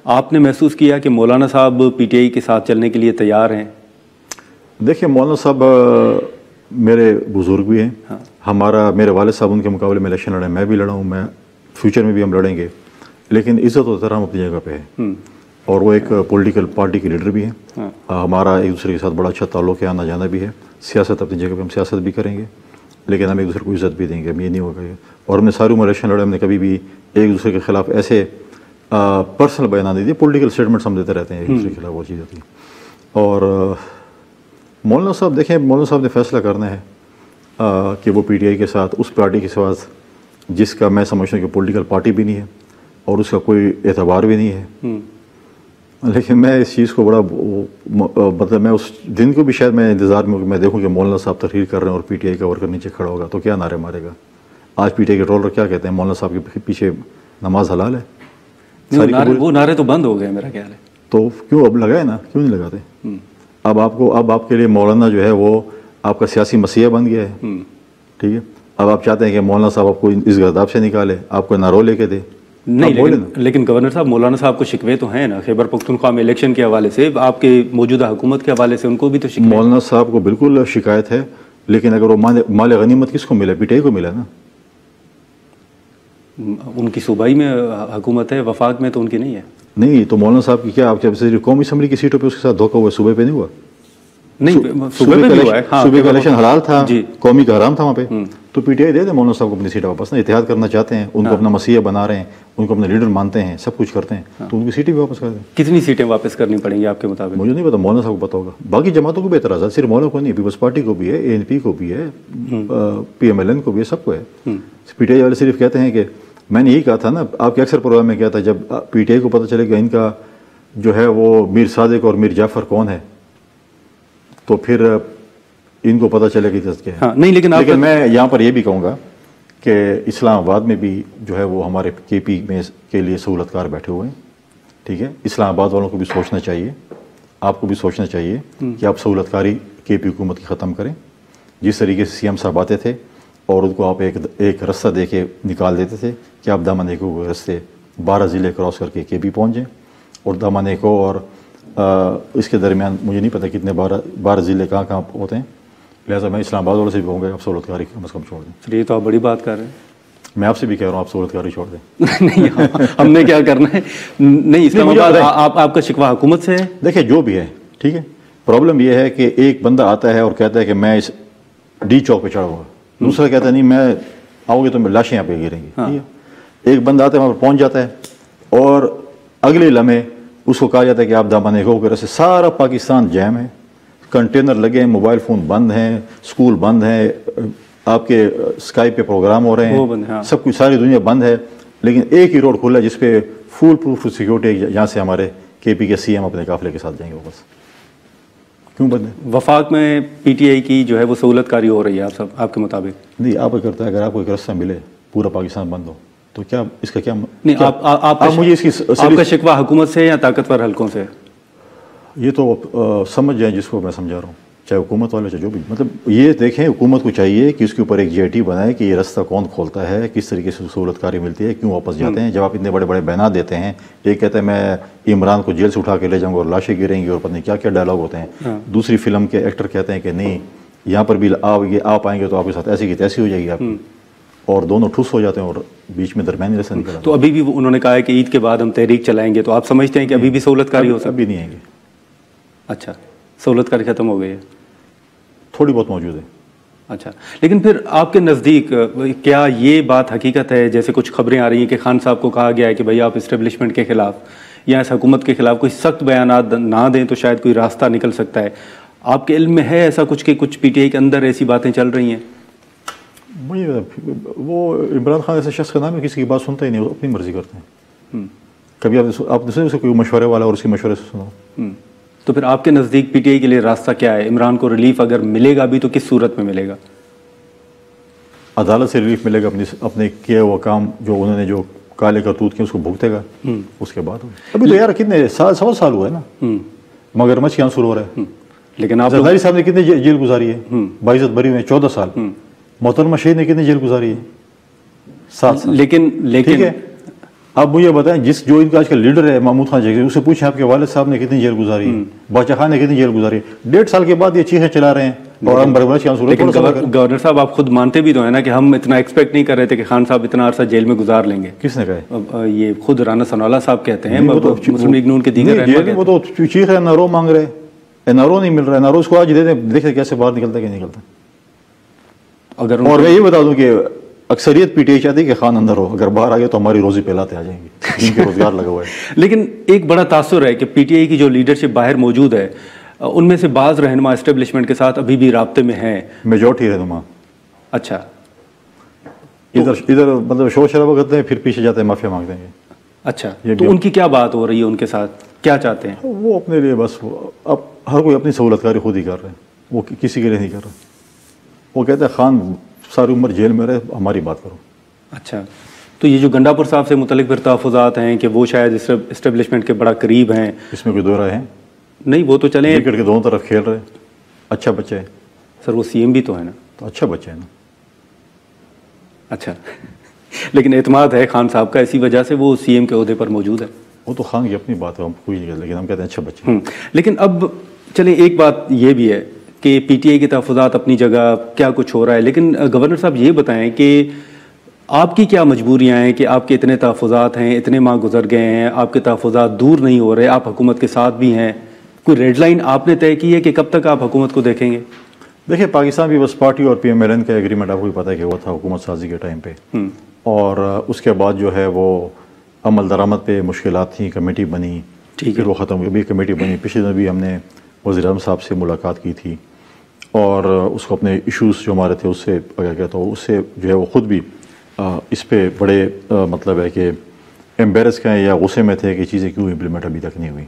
آپ نے محسوس کیا کہ مولانا صاحب پی ٹی آئی کے ساتھ چلنے کے لیے تیار ہیں؟ دیکھیں, مولانا صاحب میرے بزرگ بھی ہیں. میرے والد صاحب ان کے مقابلے میں الیکشن لڑے, میں بھی لڑا ہوں, میں فیوچر میں بھی ہم لڑیں گے, لیکن عزت و احترام اپنی جگہ پہ ہے. اور وہ ایک پولیٹیکل پارٹی کے لیڈر بھی ہیں. ہمارا ایک دوسرے کے ساتھ بڑا اچھا تعلق ہے, آنا جانا بھی ہے. سیاست اپنی جگہ پہ ہم سیاست بھی کریں گے, لیکن ہم ایک دوسرے کو عزت بھی دیں گے, ہم یہ نہیں ہوگا. اور ہم نے ساری عمر الیکشن لڑے, ہم نے کبھی بھی ایک دوسرے کے خلاف ایسے پرسنل بیانات نہیں دیے, پولیٹیکل اسٹیٹمنٹس ہم دیتے رہتے ہیں ایک دوسرے کے خلاف, وہ چیز ہوتی ہے. اور مولانا صاحب دیکھیں, مولانا صاحب نے فیصلہ کرنا ہے کہ وہ پی ٹی آئی کے ساتھ, اس پارٹی کے ساتھ جس کا میں سمجھتا ہوں کہ پولیٹیکل پارٹی بھی نہیں ہے اور اس کا کوئی اعتبار بھی نہیں ہے, لیکن میں اس چیز کو بڑا مطلب میں اس دن کو بھی شاید میں انتظار میں ہوں کہ میں دیکھوں کہ مولانا صاحب تقریر کر رہے ہیں اور پی ٹی آئی کا ورکر نیچے کھڑا ہوگا تو کیا نعرے مارے گا. آج پی ٹی آئی کے ٹرولر کیا کہتے ہیں, مولانا صاحب کے پیچھے نماز حلال ہے. وہ نعرے تو بند ہو گئے میرا خیال ہے. تو کیوں اب لگائے نا, کیوں نہیں لگاتے؟ اب آپ کے لیے مولانا جو ہے وہ آپ کا سیاسی مسیح بن گیا ہے. ٹھیک ہے, اب آپ چاہتے ہیں کہ مولانا صاحب آپ کو اس گرداب سے نکالے, آپ کو نارو لے کے دے. نہیں, لیکن گورنر صاحب مولانا صاحب کو شکوے تو ہیں نا خیبر پختونخوا میں الیکشن کے حوالے سے, آپ کے موجودہ حکومت کے حوالے سے ان کو بھی تو شکوے. مولانا صاحب کو بالکل شکایت ہے, لیکن اگر وہ مال غنیمت کس کو ملا؟ پی ٹی آئی کو ملا نا. ان کی صوبائی میں حکومت ہے, وفاق میں تو ان کی نہیں ہے. نہیں تو مولانا صاحب کی کیا, آپ جب سے قومی اسمبلی کی سیٹوں پہ اس کے ساتھ دھوکہ ہوا, صوبے پہ نہیں ہوا؟ نہیں, صوبے کا الیکشن حلال تھا, قومی کا حرام تھا وہاں پہ. تو پی ٹی آئی دے دے مولانا صاحب کو اپنی سیٹیں واپس. نا اتحاد کرنا چاہتے ہیں, ان کو اپنا مسیح بنا رہے ہیں, ان کو اپنا لیڈر مانتے ہیں, سب کچھ کرتے ہیں, تو ان کی سیٹیں بھی واپس کر دیں. کتنی سیٹیں واپس کرنی پڑیں گی آپ کے مطابق؟ مجھے نہیں پتا, مولانا صاحب کو پتا ہوگا. باقی جماعتوں کو بھی اعتراضات, صرف مولانا کو نہیں, پیپلز پارٹی کو بھی ہے, اے این پی کو بھی ہے, پی ایم ایل این کو بھی ہے, سب کو ہے. پی ٹی آئی والے صرف کہتے ہیں کہ میں نے یہی کہا تھا نا آپ کے اکثر پروگرام میں کیا تھا, جب پی ٹی آئی کو پتہ چلے کہ ان کا جو ہے وہ میر صادق اور میر جعفر کون ہے, تو پھر ان کو پتہ چلے کہ کیا ہے. نہیں, لیکن میں یہاں پر یہ بھی کہوں گا کہ اسلام آباد میں بھی جو ہے وہ ہمارے کے پی میں کے لیے سہولت کار بیٹھے ہوئے ہیں. ٹھیک ہے, اسلام آباد والوں کو بھی سوچنا چاہیے, آپ کو بھی سوچنا چاہیے کہ آپ سہولت کاری کے پی حکومت کی ختم کریں. جس طریقے سے سی ایم صاحب آتے تھے اور ان کو آپ ایک رستہ دے کے نکال دیتے تھے کہ آپ دامن ایکو کے رستے 12 ضلع کراس کر کے پی پہنچ جائیں, اور دامن ایکو اور اس کے درمیان مجھے نہیں پتہ کتنے 12 ضلع کہاں ہوتے ہیں. لہٰذا میں اسلام آباد والوں سے بھی کہوں گا آپ سہولت کاری کم از کم چھوڑ دیں. یہ تو آپ بڑی بات کر رہے ہیں. میں آپ سے بھی کہہ رہا ہوں آپ سہولت کاری چھوڑ دیں. نہیں, ہم نے کیا کرنا ہے. نہیں, اسلام آباد آپ کا شکوہ حکومت سے ہے. دیکھیں جو بھی ہے ٹھیک ہے, پرابلم یہ ہے کہ ایک بندہ آتا ہے اور کہتا ہے کہ میں اس ڈی چوک پہ چڑھوں گا, دوسرا کہتا ہے نہیں میں آؤ گے تو میں لاشیں یہاں پہ گریں گی. ایک بندہ آتا ہے وہاں پر پہنچ جاتا ہے اور اگلے لمحے اس کو کہا جاتا ہے کہ آپ دامن ایکو کے رستے, سارا پاکستان جیم ہے, کنٹینر لگے ہیں, موبائل فون بند ہیں, اسکول بند ہیں, آپ کے اسکائپ پہ پروگرام ہو رہے ہیں, سب کچھ ساری دنیا بند ہے, لیکن ایک ہی روڈ کھلا ہے جس پہ فل پروف سیکورٹی, جہاں سے ہمارے کے پی کے سی ایم اپنے قافلے کے ساتھ جائیں گے. وہ بس کیوں بند ہے؟ وفاق میں پی ٹی آئی کی جو ہے وہ سہولت کاری ہو رہی ہے آپ کے مطابق؟ نہیں, آپ کرتا ہے اگر آپ کو ایک رستہ ملے پورا پاکستان بند ہو تو کیا اس کا کیا نہیں, آپ مجھے اس کی آپ کا شکوہ حکومت سے یا طاقتور حلقوں سے؟ یہ تو سمجھ جائیں جس کو میں سمجھا رہا ہوں, چاہے حکومت والے چاہے جو بھی. مطلب یہ دیکھیں, حکومت کو چاہیے کہ اس کے اوپر ایک جی آئی ٹی بنائے کہ یہ رستہ کون کھولتا ہے, کس طریقے سے سہولت کاری ملتی ہے, کیوں واپس جاتے ہیں. جب آپ اتنے بڑے بڑے بیانات دیتے ہیں, ایک کہتا ہے میں عمران کو جیل سے اٹھا کے لے جاؤں گا اور لاشیں گریں گی اور پتہ نہیں کیا کیا ڈائلاگ ہوتے ہیں. دوسری فلم کے ایکٹر کہتے ہیں کہ نہیں یہاں پر بھی آپ آئیں گے تو آپ کے ساتھ ایسی کی تیسی ہو جائے گی آپ کی, اور دونوں ٹھوس ہو جاتے ہیں اور بیچ میں درمیانی رستہ نکلا. تو ابھی بھی انہوں نے کہا ہے کہ عید کے بعد ہم تحریک چلائیں گے, تو آپ سمجھتے ہیں کہ ابھی بھی سہولت کاری ہو سکتی ہے؟ ابھی نہیں آئیں گے. اچھا, سہولت کاری ختم ہو گئی ہے, تھوڑی بہت موجود ہے. اچھا, لیکن پھر آپ کے نزدیک کیا یہ بات حقیقت ہے, جیسے کچھ خبریں آ رہی ہیں کہ خان صاحب کو کہا گیا ہے کہ بھئی آپ اسٹیبلشمنٹ کے خلاف یا اس حکومت کے خلاف کوئی سخت بیانات نہ دیں تو شاید کوئی راستہ نکل سکتا ہے. آپ کے علم میں ہے ایسا کچھ کہ کچھ پی ٹی آئی کے اندر ایسی باتیں چل رہی ہیں؟ وہ عمران خان ایسے شخص کا نام ہے, کسی کی بات سنتا ہی نہیں, وہ اپنی مرضی کرتے ہیں. کبھی آپ نے اسے کوئی مشورے والا اور اس کے مشورے سے سنا؟ تو پھر آپ کے نزدیک پی ٹی آئی کے لیے راستہ کیا ہے؟ عمران کو ریلیف اگر ملے گا بھی تو کس صورت میں ملے گا؟ عدالت سے ریلیف ملے گا, اپنے کیا ہوا کام جو انہوں نے جو کالے کرتوت کیے اس کو بھگتے گا, اس کے بعد. ابھی تو یار کتنے 100 سال ہوئے نا, مگرمچھ کے آنسر ہو رہا ہے. لیکن آپ زرداری صاحب نے کتنے جیل گزاری ہے, باعزت بری میں 14 سال. محترمہ شہید نے کتنے جیل گزاری ہے, 7 سال. لیکن آپ مجھے بتائیں جو ان کا آج کل لیڈر ہے محمود خان جگزی, اس سے پوچھیں آپ کے والد صاحب نے کتنی جیل گزاری ہے, باچا خان نے کتنی جیل گزاری ہے. 1.5 سال کے بعد یہ چیزیں چلا رہے ہیں اور ہم بربرش کی صورت. گورنر صاحب آپ خود مانتے بھی تو ہیں نا کہ ہم اتنا ایکسپیکٹ نہیں کر رہے تھے کہ خان صاحب اتنا عرصہ جیل میں گزار لیں گے. کس نے کہا؟ یہ خود رانا ثناءاللہ صاحب کہتے ہیں, مسلم لیگ نون کے دیگر. وہ تو چیخ رہے NRO مانگ رہے, NRO نہیں مل رہا. NRO اس کو آج دے دیں, دیکھیں کیسے باہر نکلتا ہے کہ نہیں نکلتا. اور میں یہ بتا دوں کہ اکثریت پی ٹی آئی چاہتی ہے کہ خان اندر ہو, اگر باہر آ گئے تو ہماری روزی پہلاتے آ جائیں گے, جن کے روزگار لگا ہوا ہے. لیکن ایک بڑا تاثر ہے کہ پی ٹی آئی کی جو لیڈرشپ باہر موجود ہے ان میں سے بعض رہنما اسٹیبلشمنٹ کے ساتھ ابھی بھی رابطے میں ہیں. میجورٹی رہنما. اچھا, ادھر مطلب شور شرابہ کرتے ہیں, پھر پیچھے جاتے ہیں معافیا مانگتے ہیں. اچھا, تو ان کی کیا بات ہو رہی ہے ان کے ساتھ؟ کیا چاہتے ہیں؟ وہ اپنے لیے بس اب ہر کوئی اپنی سہولت کاری خود ہی کر رہے ہیں, وہ کسی کے لیے نہیں کر رہا. وہ کہتے ہیں خان ساری عمر جیل میں رہے, ہماری بات کرو. اچھا, تو یہ جو گنڈاپور صاحب سے متعلق پھر تحفظات ہیں کہ وہ شاید اسٹیبلشمنٹ کے بڑا قریب ہیں, اس میں کوئی دو رائے ہیں نہیں؟ وہ تو چلیں کرکٹ کے دونوں طرف کھیل رہے, اچھا بچہ ہے. سر وہ سی ایم بھی تو ہے نا. تو اچھا بچہ ہے نا. اچھا لیکن اعتماد ہے خان صاحب کا, اسی وجہ سے وہ سی ایم کے عہدے پر موجود ہے. وہ تو خان کی اپنی بات ہے, ہم کوئی نہیں کہتے, لیکن ہم کہتے ہیں اچھا بچہ. لیکن اب چلیں ایک بات یہ بھی ہے کہ پی ٹی آئی کے تحفظات اپنی جگہ, کیا کچھ ہو رہا ہے, لیکن گورنر صاحب یہ بتائیں کہ آپ کی کیا مجبوریاں ہیں کہ آپ کے اتنے تحفظات ہیں, اتنے ماہ گزر گئے ہیں, آپ کے تحفظات دور نہیں ہو رہے, آپ حکومت کے ساتھ بھی ہیں, کوئی ریڈ لائن آپ نے طے کی ہے کہ کب تک آپ حکومت کو دیکھیں گے؟ دیکھیں پاکستان پیپلز پارٹی اور پی ایم ایل این کا ایگریمنٹ آپ کو بھی پتہ ہے کہ ہوا تھا حکومت سازی کے ٹائم پہ, اور اس کے بعد جو ہے وہ عمل درآمد پہ مشکلات تھیں, کمیٹی بنی, پھر وہ ختم ہوئی, ابھی کمیٹی بنی. پچھلے دن بھی ہم نے وزیر اعظم صاحب سے ملاقات کی تھی اور اس کو اپنے ایشوز جو ہمارے تھے اس سے کیا کہتا ہوں, اس سے جو ہے وہ خود بھی اس پہ بڑے مطلب ہے کہ ایمبیرس کہیں یا غصے میں تھے کہ چیزیں کیوں امپلیمنٹ ابھی تک نہیں ہوئی.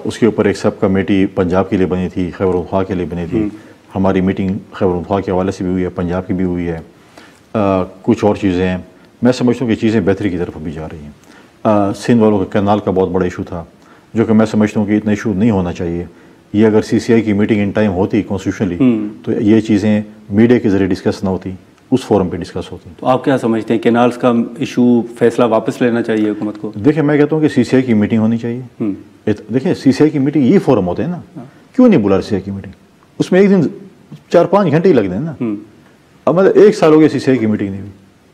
اس کے اوپر ایک سب کمیٹی پنجاب کے لیے بنی تھی, خیبر پختونخوا کے لیے بنی تھی. ہماری میٹنگ خیبر پختونخوا کے حوالے سے بھی ہوئی ہے, پنجاب کی بھی ہوئی ہے. کچھ اور چیزیں ہیں, میں سمجھتا ہوں کہ چیزیں بہتری کی طرف بھی جا رہی ہیں. سندھ والوں کے کینال کا بہت بڑا ایشو تھا, جو کہ میں سمجھتا ہوں کہ اتنا ایشو نہیں ہونا چاہیے. یہ اگر سی سی آئی کی میٹنگ ان ٹائم ہوتی کانسٹیٹیوشنلی تو یہ چیزیں میڈیا کے ذریعے ڈسکس نہ ہوتی, اس فورم پہ ڈسکس ہوتی. تو آپ کیا سمجھتے ہیں, کینالز کا ایشو فیصلہ واپس لینا چاہیے حکومت کو؟ دیکھیں میں کہتا ہوں کہ سی سی آئی کی میٹنگ ہونی چاہیے. دیکھیں سی سی آئی کی میٹنگ یہ فورم ہوتے ہیں نا, کیوں نہیں بلا سی سی آئی کی میٹنگ؟ اس میں ایک دن 4-5 گھنٹے ہی لگتے ہیں نا. اب مطلب 1 سال ہو گیا سی سی آئی کی میٹنگ نہیں ہوئی.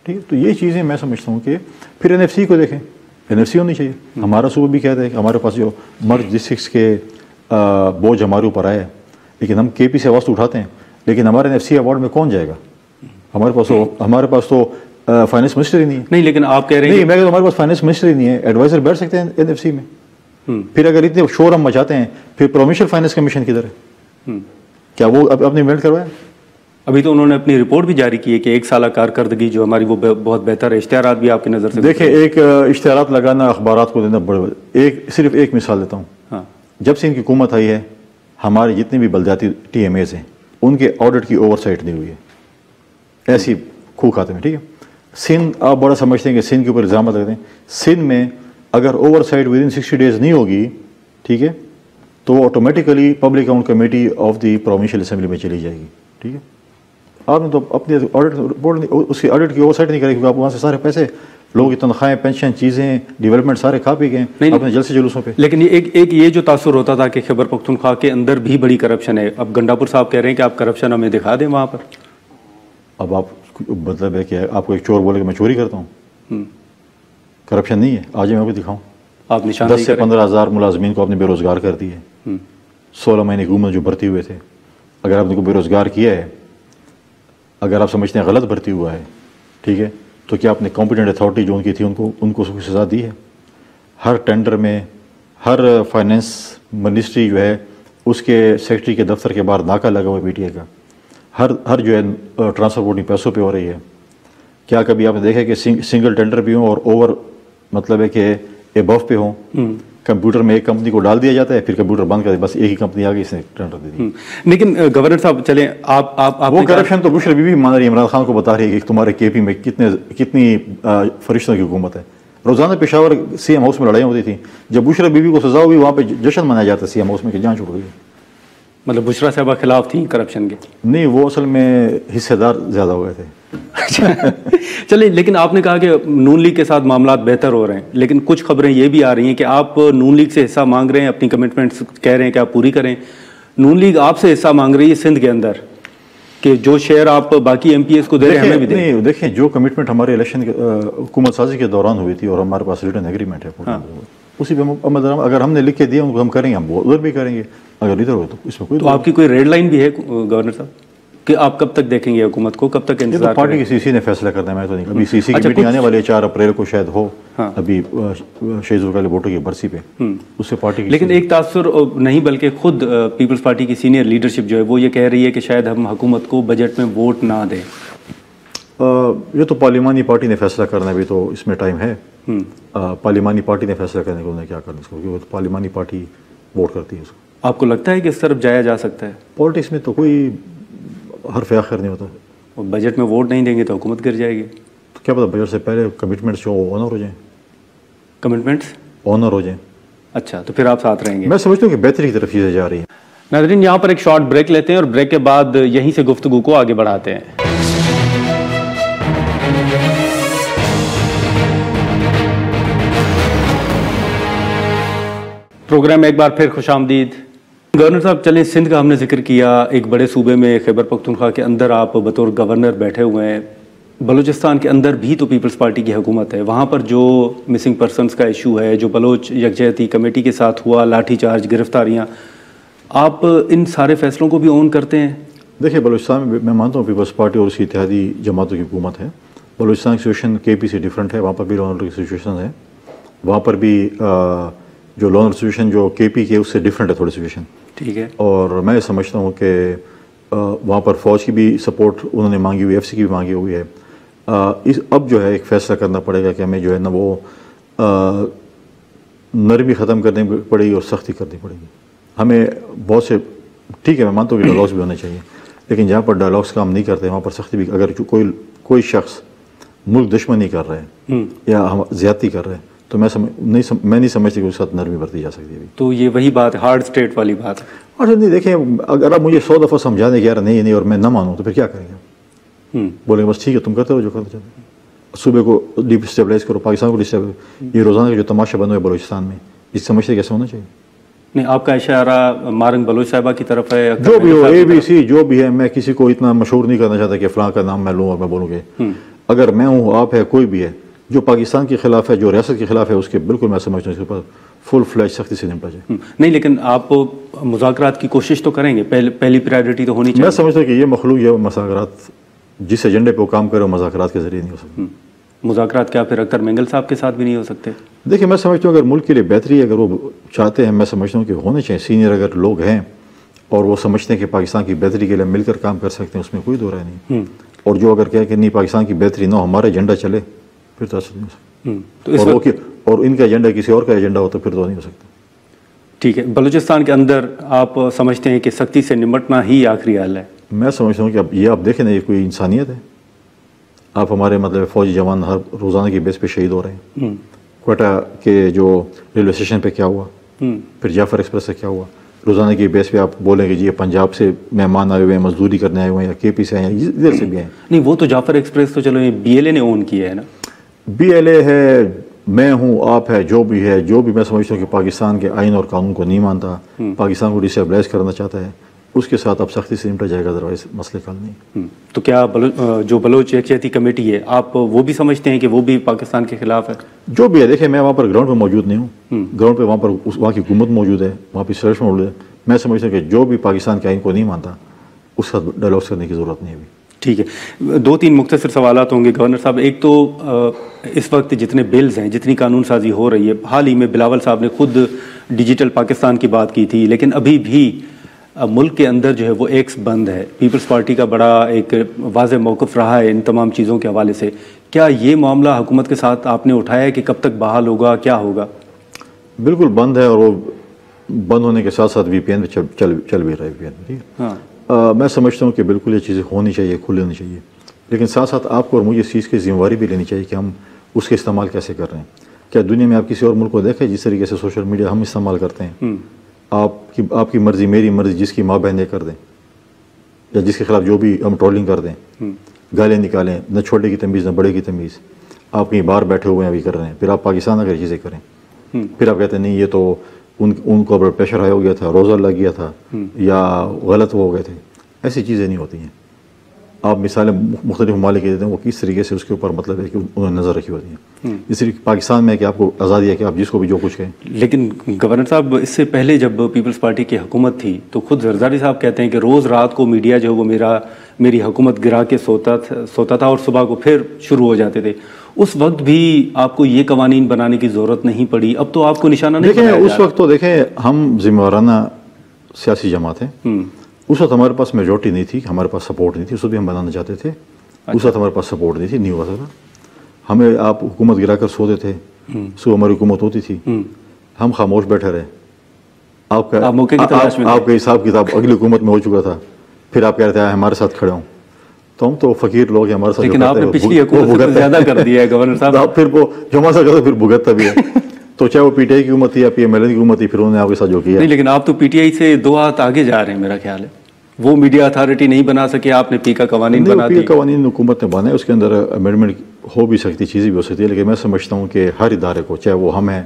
ٹھیک ہے, تو یہ چیزیں میں سمجھتا ہوں کہ پھر این ایف سی کو دیکھیں, این ایف سی ہونی چاہیے. ہمارا صوبہ بھی کہتا ہے کہ ہمارے پاس جو مرج ڈسٹرکٹس کے بوجھ ہمارے اوپر آیا ہے, لیکن ہم کے پی سے واسطہ اٹھاتے ہیں, لیکن ہمارے این ایف سی ایوارڈ میں کون جائے گا؟ ہمارے پاس تو فائنانس منسٹر ہی نہیں ہے. نہیں لیکن آپ کہہ رہے ہیں نہیں, میں کہتا ہوں ہمارے پاس فائنانس منسٹر ہی نہیں ہے, ایڈوائزر بیٹھ سکتے ہیں این ایف سی میں. پھر اگر اتنے شور ہم مچاتے ہیں, پھر پروونشل فائنانس کمیشن کدھر ہے؟ کیا وہ اپنے ایونٹ کروائے؟ ابھی تو انہوں نے اپنی رپورٹ بھی جاری کی ہے کہ 1 سالہ کارکردگی جو ہماری وہ بہت بہتر ہے. اشتہارات بھی آپ کی نظر سے دیکھیں, ایک اشتہارات لگانا, اخبارات کو دینا بڑے, صرف ایک مثال دیتا ہوں. جب سے ان کی حکومت آئی ہے, ہمارے جتنے بھی بلدیاتی ٹی ایم ایز ہیں ان کے آڈٹ کی اوور سائٹ نہیں ہوئی ہے, ایسی کھو کھاتے میں. ٹھیک ہے, سندھ آپ بڑا سمجھتے ہیں کہ سندھ کے اوپر الزامات لگتے ہیں. سندھ میں اگر oversight within 60 days نہیں ہوگی, ٹھیک ہے, تو automatically public account committee of the provincial assembly میں چلی جائے گی. ٹھیک ہے, آپ نے تو اپنے آڈٹ رپورٹ اس کی آڈٹ کی اوور سائٹ نہیں کرے, کیونکہ آپ وہاں سے سارے پیسے, لوگوں کی تنخواہیں, پینشن, چیزیں, ڈیولپمنٹ سارے کھا پی گئے اپنے جلسے جلوسوں پہ. لیکن ایک یہ جو تاثر ہوتا تھا کہ خیبر پختونخوا کے اندر بھی بڑی کرپشن ہے, اب گنڈاپور صاحب کہہ رہے ہیں کہ آپ کرپشن ہمیں دکھا دیں وہاں پر. اب آپ مطلب ہے کہ آپ کو ایک چور بولے کہ میں چوری کرتا ہوں, کرپشن نہیں ہے, آج میں آپ کو دکھاؤں. آپ 10 سے 15 ہزار ملازمین کو آپ نے بے روزگار کر دی ہے. 16 مہینے حکومت جو بھرتی ہوئے تھے, اگر آپ نے کو بے روزگار کیا ہے, اگر آپ سمجھتے ہیں غلط بھرتی ہوا ہے, ٹھیک ہے, تو کیا آپ نے کمپیٹنٹ اتھارٹی جو ان کی تھی ان کو سزا دی ہے؟ ہر ٹینڈر میں, ہر فائنینس منسٹری جو ہے اس کے سیکرٹری کے دفتر کے باہر ناکہ لگا ہوا ہے پی ٹی آئی کا, ہر جو ہے ٹرانسفر بورڈنگ پیسوں پہ ہو رہی ہے. کیا کبھی آپ نے دیکھا کہ سنگل ٹینڈر بھی ہوں اور اوور مطلب ہے کہ ابو پہ ہوں؟ کمپیوٹر میں ایک کمپنی کو ڈال دیا جاتا ہے, پھر کمپیوٹر بند کر دیا, بس ایک ہی کمپنی آ گئی, اس نے ٹینڈر دے دی. لیکن گورنر صاحب چلیں, آپ وہ کرپشن تو بشر بی بی مان رہی ہے, عمران خان کو بتا رہی ہے کہ تمہارے کے پی میں کتنی فرشتوں کی حکومت ہے. روزانہ پشاور سی ایم ہاؤس میں لڑائیاں ہوتی تھیں, جب بشرا بی بی کو سزا ہوئی وہاں پہ جشن منایا جاتا ہے سی ایم ہاؤس میں کہ جان چھوٹ گئی. مطلب بشرا صاحبہ خلاف تھیں کرپشن کے؟ نہیں, وہ اصل میں حصے دار زیادہ ہو گئے تھے. چلیں, لیکن آپ نے کہا کہ نون لیگ کے ساتھ معاملات بہتر ہو رہے ہیں, لیکن کچھ خبریں یہ بھی آ رہی ہیں کہ آپ نون لیگ سے حصہ مانگ رہے ہیں, اپنی کمٹمنٹس کہہ رہے ہیں کہ آپ پوری کریں. نون لیگ آپ سے حصہ مانگ رہی ہے سندھ کے اندر کہ جو شیئر آپ باقی ایم پی ایس کو دے رہے ہیں ہمیں بھی دیں. نہیں, دیکھیں جو کمٹمنٹ ہمارے الیکشن حکومت سازی کے دوران ہوئی تھی اور ہمارے پاس ریٹن ایگریمنٹ ہے, اسی پہ اگر ہم نے لکھ کے دیا ان کو ہم کریں گے, ہم ادھر بھی کریں گے, اگر ادھر ہو تو اس میں کوئی. تو آپ کی کوئی ریڈ لائن بھی ہے گورنر صاحب کہ آپ کب تک دیکھیں گے حکومت کو, کب تک انتظار؟ پارٹی کی سی سی نے فیصلہ کرنا ہے, میں تو نہیں. ابھی سی سی کی میٹنگ آنے والی ہے 4 اپریل کو شاید ہو, ابھی شہید ذوالفقار بھٹو کی برسی پہ, اس سے پارٹی. لیکن ایک تاثر نہیں بلکہ خود پیپلز پارٹی کی سینئر لیڈرشپ جو ہے وہ یہ کہہ رہی ہے کہ شاید ہم حکومت کو بجٹ میں ووٹ نہ دیں. یہ تو پارلیمانی پارٹی نے فیصلہ کرنا ہے، ابھی تو اس میں ٹائم ہے. پارلیمانی پارٹی نے فیصلہ کرنے کو انہیں کیا کرنا اس کو، کیونکہ پارلیمانی پارٹی ووٹ کرتی ہے اس کو. آپ کو لگتا ہے کہ اس طرف جایا جا سکتا ہے؟ پالیٹکس میں تو کوئی حرف آخر نہیں ہوتا. اور بجٹ میں ووٹ نہیں دیں گے تو حکومت گر جائے گی. تو کیا پتا بجٹ سے پہلے کمٹمنٹس جو آنر ہو جائیں. کمٹمنٹس آنر ہو جائیں. اچھا، تو پھر آپ ساتھ رہیں گے؟ میں سمجھتا ہوں کہ بہتری کی طرف چیزیں جا رہی ہیں. ناظرین، یہاں پر ایک شارٹ بریک لیتے ہیں اور بریک کے بعد یہیں سے گفتگو کو آگے بڑھاتے ہیں. پروگرام میں ایک بار پھر خوش آمدید. گورنر صاحب، چلیں سندھ کا ہم نے ذکر کیا، ایک بڑے صوبے میں خیبر پختونخوا کے اندر آپ بطور گورنر بیٹھے ہوئے ہیں. بلوچستان کے اندر بھی تو پیپلز پارٹی کی حکومت ہے، وہاں پر جو مسنگ پرسنز کا ایشو ہے، جو بلوچ یکجہتی کمیٹی کے ساتھ ہوا، لاٹھی چارج، گرفتاریاں، آپ ان سارے فیصلوں کو بھی اون کرتے ہیں؟ دیکھیں، بلوچستان میں مانتا ہوں پیپلز پارٹی اور اس کی اتحادی جماعتوں کی حکومت ہے. بلوچستان کی سچویشن کے پی سے ڈیفرنٹ ہے، وہاں پر بھی لا اینڈ آرڈر کی سچویشن ہے. وہاں پر بھی جو لا اینڈ آرڈر سچویشن جو کے پی کے اس سے ڈیفرنٹ ہے تھوڑی سچویشن. ٹھیک ہے. اور میں سمجھتا ہوں کہ وہاں پر فوج کی بھی سپورٹ انہوں نے مانگی ہوئی ہے، ایف سی کی بھی مانگی ہوئی ہے. اب جو ہے ایک فیصلہ کرنا پڑے گا کہ ہمیں جو ہے نا وہ نرمی ختم کرنی پڑے گی اور سختی کرنی پڑے گی. ہمیں بہت سے، ٹھیک ہے میں مانتا ہوں کہ ڈائلاگس بھی ہونے چاہیے، لیکن جہاں پر ڈائلاگس کام نہیں کرتے وہاں پر سختی بھی. اگر کوئی شخص ملک دشمنی کر رہے ہیں یا زیادتی کر رہے ہیں تو میں نہیں سمجھتی کہ اس کے ساتھ نرمی برتی جا سکتی ہے. تو یہ وہی بات ہے، ہارڈ اسٹیٹ والی بات ہے. اور نہیں، دیکھیں اگر آپ مجھے 100 دفعہ سمجھا دیں کہ یار نہیں اور میں نہ مانوں تو پھر کیا کریں گے؟ بولیں گے بس ٹھیک ہے تم کرتے ہو جو کرتے چاہتے. صوبے کو ڈسٹیبلائز کرو، پاکستان کو ڈسٹیبلائز. یہ روزانہ کا جو تماشا بند ہوا ہے بلوچستان میں، اس سمجھتے کیسے ہونا چاہیے؟ نہیں، آپ کا اشارہ مارنگ بلوچ صاحبہ کی طرف ہے؟ جو بھی ہو، اے بی سی جو بھی ہے، میں کسی کو اتنا مشہور نہیں کرنا چاہتا کہ فلاں کا نام میں لوں اور میں بولوں گے. اگر میں ہوں، آپ ہے، کوئی بھی ہے جو پاکستان کے خلاف ہے، جو ریاست کے خلاف ہے، اس کے بالکل میں سمجھتا ہوں اس کے اوپر فل فلیج سختی سے نمٹا جائے. نہیں، لیکن آپ مذاکرات کی کوشش تو کریں گے، پہلی پرائیورٹی تو ہونی چاہیے. میں سمجھتا ہوں کہ یہ مخلوق یہ مذاکرات جس ایجنڈے پہ وہ کام کرے وہ مذاکرات کے ذریعے نہیں ہو سکتا. مذاکرات کیا پھر اختر مینگل صاحب کے ساتھ بھی نہیں ہو سکتے؟ دیکھیں میں سمجھتا ہوں اگر ملک کے لیے بہتری اگر وہ چاہتے ہیں، میں سمجھتا ہوں کہ ہونے چاہیے. سینئر اگر لوگ ہیں اور وہ سمجھتے ہیں کہ پاکستان کی بہتری کے لیے مل کر کام کر سکتے ہیں، اس میں کوئی دو رائے نہیں. اور جو اگر کہے کہ نہیں پاکستان کی بہتری نہ ہمارا ایجنڈا چلے، پھر تو ایسا نہیں ہو سکتا. اور ان کا ایجنڈا کسی اور کا ایجنڈا ہو تو پھر تو نہیں ہو سکتا. ٹھیک ہے. بلوچستان کے اندر آپ سمجھتے ہیں کہ سختی سے نمٹنا ہی آخری حل ہے؟ میں سمجھتا ہوں کہ اب یہ آپ دیکھیں نا، یہ کوئی انسانیت ہے. آپ ہمارے مطلب فوجی جوان ہر روزانہ کی بیس پہ شہید ہو رہے ہیں. کوئٹہ کے جو ریلوے اسٹیشن پہ کیا ہوا، پھر جعفر ایکسپریس سے کیا ہوا. روزانہ کی بیس پہ آپ بولیں کہ جی یہ پنجاب سے مہمان آئے ہوئے ہیں، مزدوری کرنے آئے ہوئے ہیں، یا کے پی سے آئے ہیں، ادھر سے بھی ہیں. نہیں، وہ تو جعفر ایکسپریس تو چلو بی ایل اے نے اون کیا ہے نا. بی ایل اے ہے، میں ہوں، آپ ہے، جو بھی ہے، جو بھی میں سمجھتا ہوں کہ پاکستان کے آئین اور قانون کو نہیں مانتا، پاکستان کو ڈسٹیبلائز کرنا چاہتا ہے، اس کے ساتھ اب سختی سے نمٹا جائے گا، ادروائز مسئلے حل نہیں. تو کیا جو بلوچ یکجہتی کمیٹی ہے، آپ وہ بھی سمجھتے ہیں کہ وہ بھی پاکستان کے خلاف ہے؟ جو بھی ہے، دیکھیں میں وہاں پر گراؤنڈ پہ موجود نہیں ہوں. گراؤنڈ پہ وہاں پر وہاں کی حکومت موجود ہے، وہاں پہ سرش موجود ہے. میں سمجھتا ہوں کہ جو بھی پاکستان کے آئین کو نہیں مانتا اس کا ڈائلاگس کرنے کی ضرورت نہیں ہے. ٹھیک ہے. 2-3 مختصر سوالات ہوں گے گورنر صاحب. ایک تو اس وقت جتنے بلز ہیں، جتنی قانون سازی ہو رہی ہے، حال ہی میں بلاول صاحب نے خود ڈیجیٹل پاکستان کی بات کی تھی، لیکن ابھی بھی ملک کے اندر جو ہے وہ ایکس بند ہے. پیپلز پارٹی کا بڑا ایک واضح موقف رہا ہے ان تمام چیزوں کے حوالے سے. کیا یہ معاملہ حکومت کے ساتھ آپ نے اٹھایا ہے کہ کب تک بحال ہوگا، کیا ہوگا؟ بالکل بند ہے، اور وہ بند ہونے کے ساتھ ساتھ وی پی این پہ چل بھی رہا ہے. ٹھیک ہے. میں سمجھتا ہوں کہ بالکل یہ چیزیں ہونی چاہیے، کھلی ہونی چاہیے، لیکن ساتھ ساتھ آپ کو اور مجھے اس چیز کی ذمہ داری بھی لینی چاہیے کہ ہم اس کے استعمال کیسے کر رہے ہیں. کیا دنیا میں آپ کسی اور ملک کو دیکھیں جس طریقے سے سوشل میڈیا ہم استعمال کرتے ہیں؟ آپ کی مرضی، میری مرضی، جس کی ماں بہن یہ کر دیں، یا جس کے خلاف جو بھی ہم ٹرولنگ کر دیں، گالیں نکالیں، نہ چھوٹے کی تمیز نہ بڑے کی تمیز. آپ کہیں باہر بیٹھے ہوئے ہیں ابھی کر رہے ہیں، پھر آپ پاکستان اگر چیزیں کریں، پھر آپ کہتے ہیں نہیں یہ تو ان کو بلڈ پریشر ہائی ہو گیا تھا، روزہ لگ گیا تھا، یا غلط ہو گئے تھے. ایسی چیزیں نہیں ہوتی ہیں. آپ مثالیں مختلف ممالک دیتے ہیں، وہ کس طریقے سے اس کے اوپر مطلب ہے کہ انہوں نے نظر رکھی ہوتی ہیں. اس طریقے پاکستان میں کہ آپ کو آزادی ہے کہ آپ جس کو بھی جو کچھ کہیں. لیکن گورنر صاحب اس سے پہلے جب پیپلز پارٹی کی حکومت تھی تو خود زرداری صاحب کہتے ہیں کہ روز رات کو میڈیا جو ہے وہ میری حکومت گرا کے سوتا تھا اور صبح کو پھر شروع ہو جاتے تھے. اس وقت بھی آپ کو یہ قوانین بنانے کی ضرورت نہیں پڑی؟ اب تو آپ کو نشانہ نہیں دیکھیں اس وقت تو دیکھیں ہم ذمہ دارانہ سیاسی جماعت ہیں. اس وقت ہمارے پاس میجورٹی نہیں تھی، ہمارے پاس سپورٹ نہیں تھی، اس وقت بھی ہم بنانا چاہتے تھے. اس وقت ہمارے پاس سپورٹ نہیں تھی، نہیں ہوا تھا. ہمیں آپ حکومت گرا کر سوتے تھے، صبح ہماری حکومت ہوتی تھی، ہم خاموش بیٹھے رہے. آپ کا حساب کتاب اگلی حکومت میں ہو چکا تھا، پھر آپ کہہ رہے تھے ہمارے ساتھ کھڑے ہوں. تو ہم تو فقیر لوگ ہیں، ہمارے ساتھ. لیکن آپ نے پچھلی حکومت سے زیادہ کر دیا ہے گورنر صاحب. پھر وہ جو ہمارے ساتھ کرتا پھر بھگتتا بھی ہے. تو چاہے وہ پی ٹی آئی کی حکومت تھی یا پی ایم ایل این کی حکومت تھی، پھر انہوں نے آپ کے ساتھ جو کیا. نہیں لیکن آپ تو پی ٹی آئی سے 2 ہاتھ آگے جا رہے ہیں میرا خیال ہے. وہ میڈیا اتھارٹی نہیں بنا سکے، آپ نے پی کا قوانین بنا دیے. قوانین حکومت نے بنائے، اس کے اندر امینڈمنٹ ہو بھی سکتی، چیزیں بھی ہو سکتی ہے. لیکن میں سمجھتا ہوں کہ ہر ادارے کو، چاہے وہ ہم ہیں،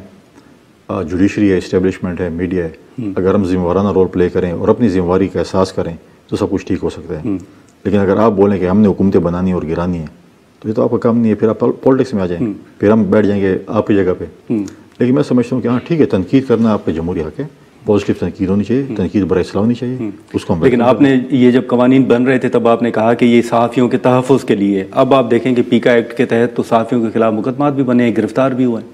جوڈیشری ہے، اسٹیبلشمنٹ ہے، میڈیا ہے، اگر ہم ذمہ وارانہ رول پلے کریں اور اپنی ذمہ واری کا احساس کریں تو سب کچھ ٹھیک ہو سکتا ہے. لیکن اگر آپ بولیں کہ ہم نے حکومتیں بنانی اور گرانی ہیں تو یہ تو آپ کا کام نہیں ہے. پھر آپ پالیٹکس میں آ جائیں، پھر ہم بیٹھ جائیں گے آپ کی جگہ پہ. لیکن میں سمجھتا ہوں کہ ہاں ٹھیک ہے، تنقید کرنا آپ کا جمہوری حق ہے، پازیٹیو تنقید ہونی چاہیے، تنقید برائے اصلاح ہونی چاہیے، اس کو ہم. لیکن آپ نے یہ جب قوانین بن رہے تھے تب آپ نے کہا کہ یہ صحافیوں کے تحفظ کے لیے. اب آپ دیکھیں کہ پیکا ایکٹ کے تحت تو صحافیوں کے خلاف مقدمات بھی بنے ہیں، گرفتار بھی ہوئے ہیں.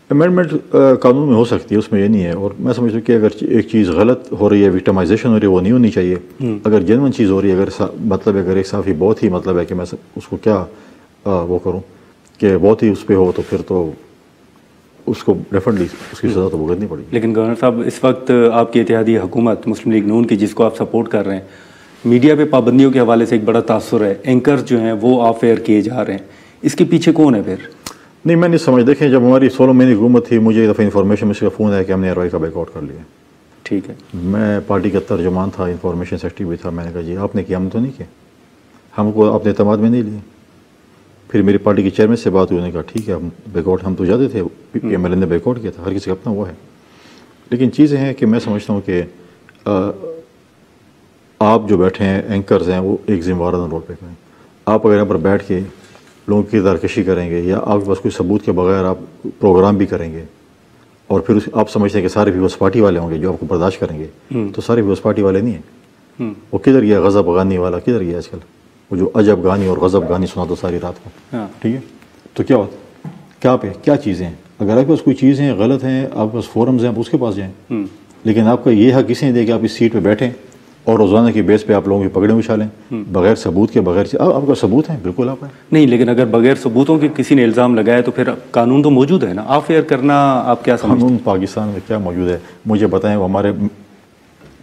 امینڈمنٹ قانون میں ہو سکتی ہے، اس میں یہ نہیں ہے. اور میں سمجھتا ہوں کہ اگر ایک چیز غلط ہو رہی ہے، وکٹمائزیشن ہو رہی ہے، وہ نہیں ہونی چاہیے. اگر جینوئن چیز ہو رہی ہے، اگر اگر ایک صحافی بہت ہی ہے کہ میں اس کو کیا وہ کروں کہ بہت ہی اس پہ ہو، تو پھر تو اس کو ڈیفینیٹلی اس کی سزا تو بھگتنی پڑے گی. لیکن گورنر صاحب اس وقت آپ کی اتحادی حکومت مسلم لیگ نون کی، جس کو آپ سپورٹ کر رہے ہیں، میڈیا پہ پابندیوں کے حوالے سے ایک بڑا تاثر ہے. اینکر جو ہیں وہ آف ایئر کیے جا رہے ہیں، اس کے پیچھے کون ہے پھر؟ نہیں میں نہیں سمجھ. دیکھیں جب ہماری 16 مہینے حکومت تھی، مجھے ایک دفعہ انفارمیشن میں سے فون آیا کہ ہم نے RY کا بیک آؤٹ کر لیا. ٹھیک ہے. میں پارٹی کا ترجمان تھا، انفارمیشن سیکرٹری بھی تھا. میں نے کہا جی آپ نے کیا؟ ہم تو نہیں کیا، ہم کو اپنے اعتماد میں نہیں لیے. پھر میری پارٹی کے چیئرمین سے بات ہوئی، انہوں نے کہا ٹھیک ہے ہم بیک آؤٹ، ہم تو جاتے تھے، پی ایم ایل این نے بیک آؤٹ کیا تھا، ہر کسی کا اپنا وہ ہے. لیکن چیزیں ہیں کہ میں سمجھتا ہوں کہ آپ جو بیٹھے ہیں اینکرز ہیں، وہ ایک ذمہ وارانہ رول پہ کریں. آپ اگر یہاں پر بیٹھ کے لوگوں کی کردار کشی کریں گے یا آپ کے پاس کوئی ثبوت کے بغیر آپ پروگرام بھی کریں گے اور پھر آپ سمجھتے ہیں کہ سارے پیپلز پارٹی والے ہوں گے جو آپ کو برداشت کریں گے، تو سارے پیپلز پارٹی والے نہیں ہیں. وہ کدھر گیا غضب غانی والا؟ کدھر گیا آج کل وہ جو عجب گانی اور غضب گانی سنا دو ساری رات کو؟ ٹھیک ہے، تو کیا ہوتا، کیا پہ کیا چیزیں ہیں؟ اگر آپ کے پاس کوئی چیزیں غلط ہیں، آپ کے پاس فورمز ہیں، آپ اس کے پاس جائیں. لیکن آپ کا یہ حق کسی نے دے کہ آپ اس سیٹ پہ بیٹھیں اور روزانہ کی بیس پہ آپ لوگوں کی پگڑیں اچھالیں بغیر ثبوت کے، بغیر آپ کا ثبوت ہے بالکل آپ ہے. نہیں لیکن اگر بغیر ثبوتوں کے کسی نے الزام لگایا تو پھر قانون تو موجود ہے نا، آف ایئر کرنا آپ کیا سمجھتے ہیں؟ قانون پاکستان میں کیا موجود ہے مجھے بتائیں. وہ ہمارے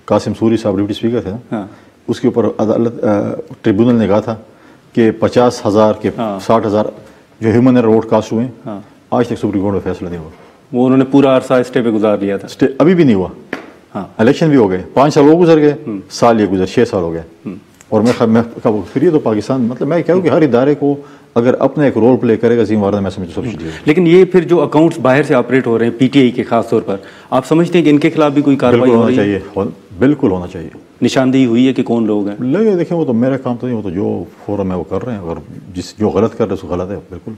قاسم سوری صاحب ڈپٹی اسپیکر تھے نا، اس کے اوپر عدالت ٹریبونل نے کہا تھا کہ 50,000 کے 60,000 جو ہیومن ایرر ووٹ کاسٹ ہوئے ہیں، آج تک سپریم کورٹ میں فیصلہ نہیں ہوا. وہ انہوں نے پورا عرصہ اسٹے پہ گزار لیا تھا، ابھی بھی نہیں ہوا. الیکشن بھی ہو گئے، 5 سال وہ گزر گئے، سال یہ گزر، 6 سال ہو گئے. اور میں پھر یہ تو پاکستان، مطلب میں کہہ رہا ہوں کہ ہر ادارے کو اگر اپنا ایک رول پلے کرے گا ذمہ وارانہ، میں سمجھتا ہوں. لیکن یہ پھر جو اکاؤنٹس باہر سے آپریٹ ہو رہے ہیں PTI کے خاص طور پر، آپ سمجھتے ہیں کہ ان کے خلاف بھی کوئی کارروائی ہونا چاہیے؟ بالکل ہونا چاہیے. نشاندہی ہوئی ہے کہ کون لوگ ہیں؟ لگے دیکھیں وہ تو میرا کام تو نہیں، وہ تو جو فورم ہے وہ کر رہے ہیں، اگر جو غلط کر رہے ہیں اس کو غلط ہے بالکل.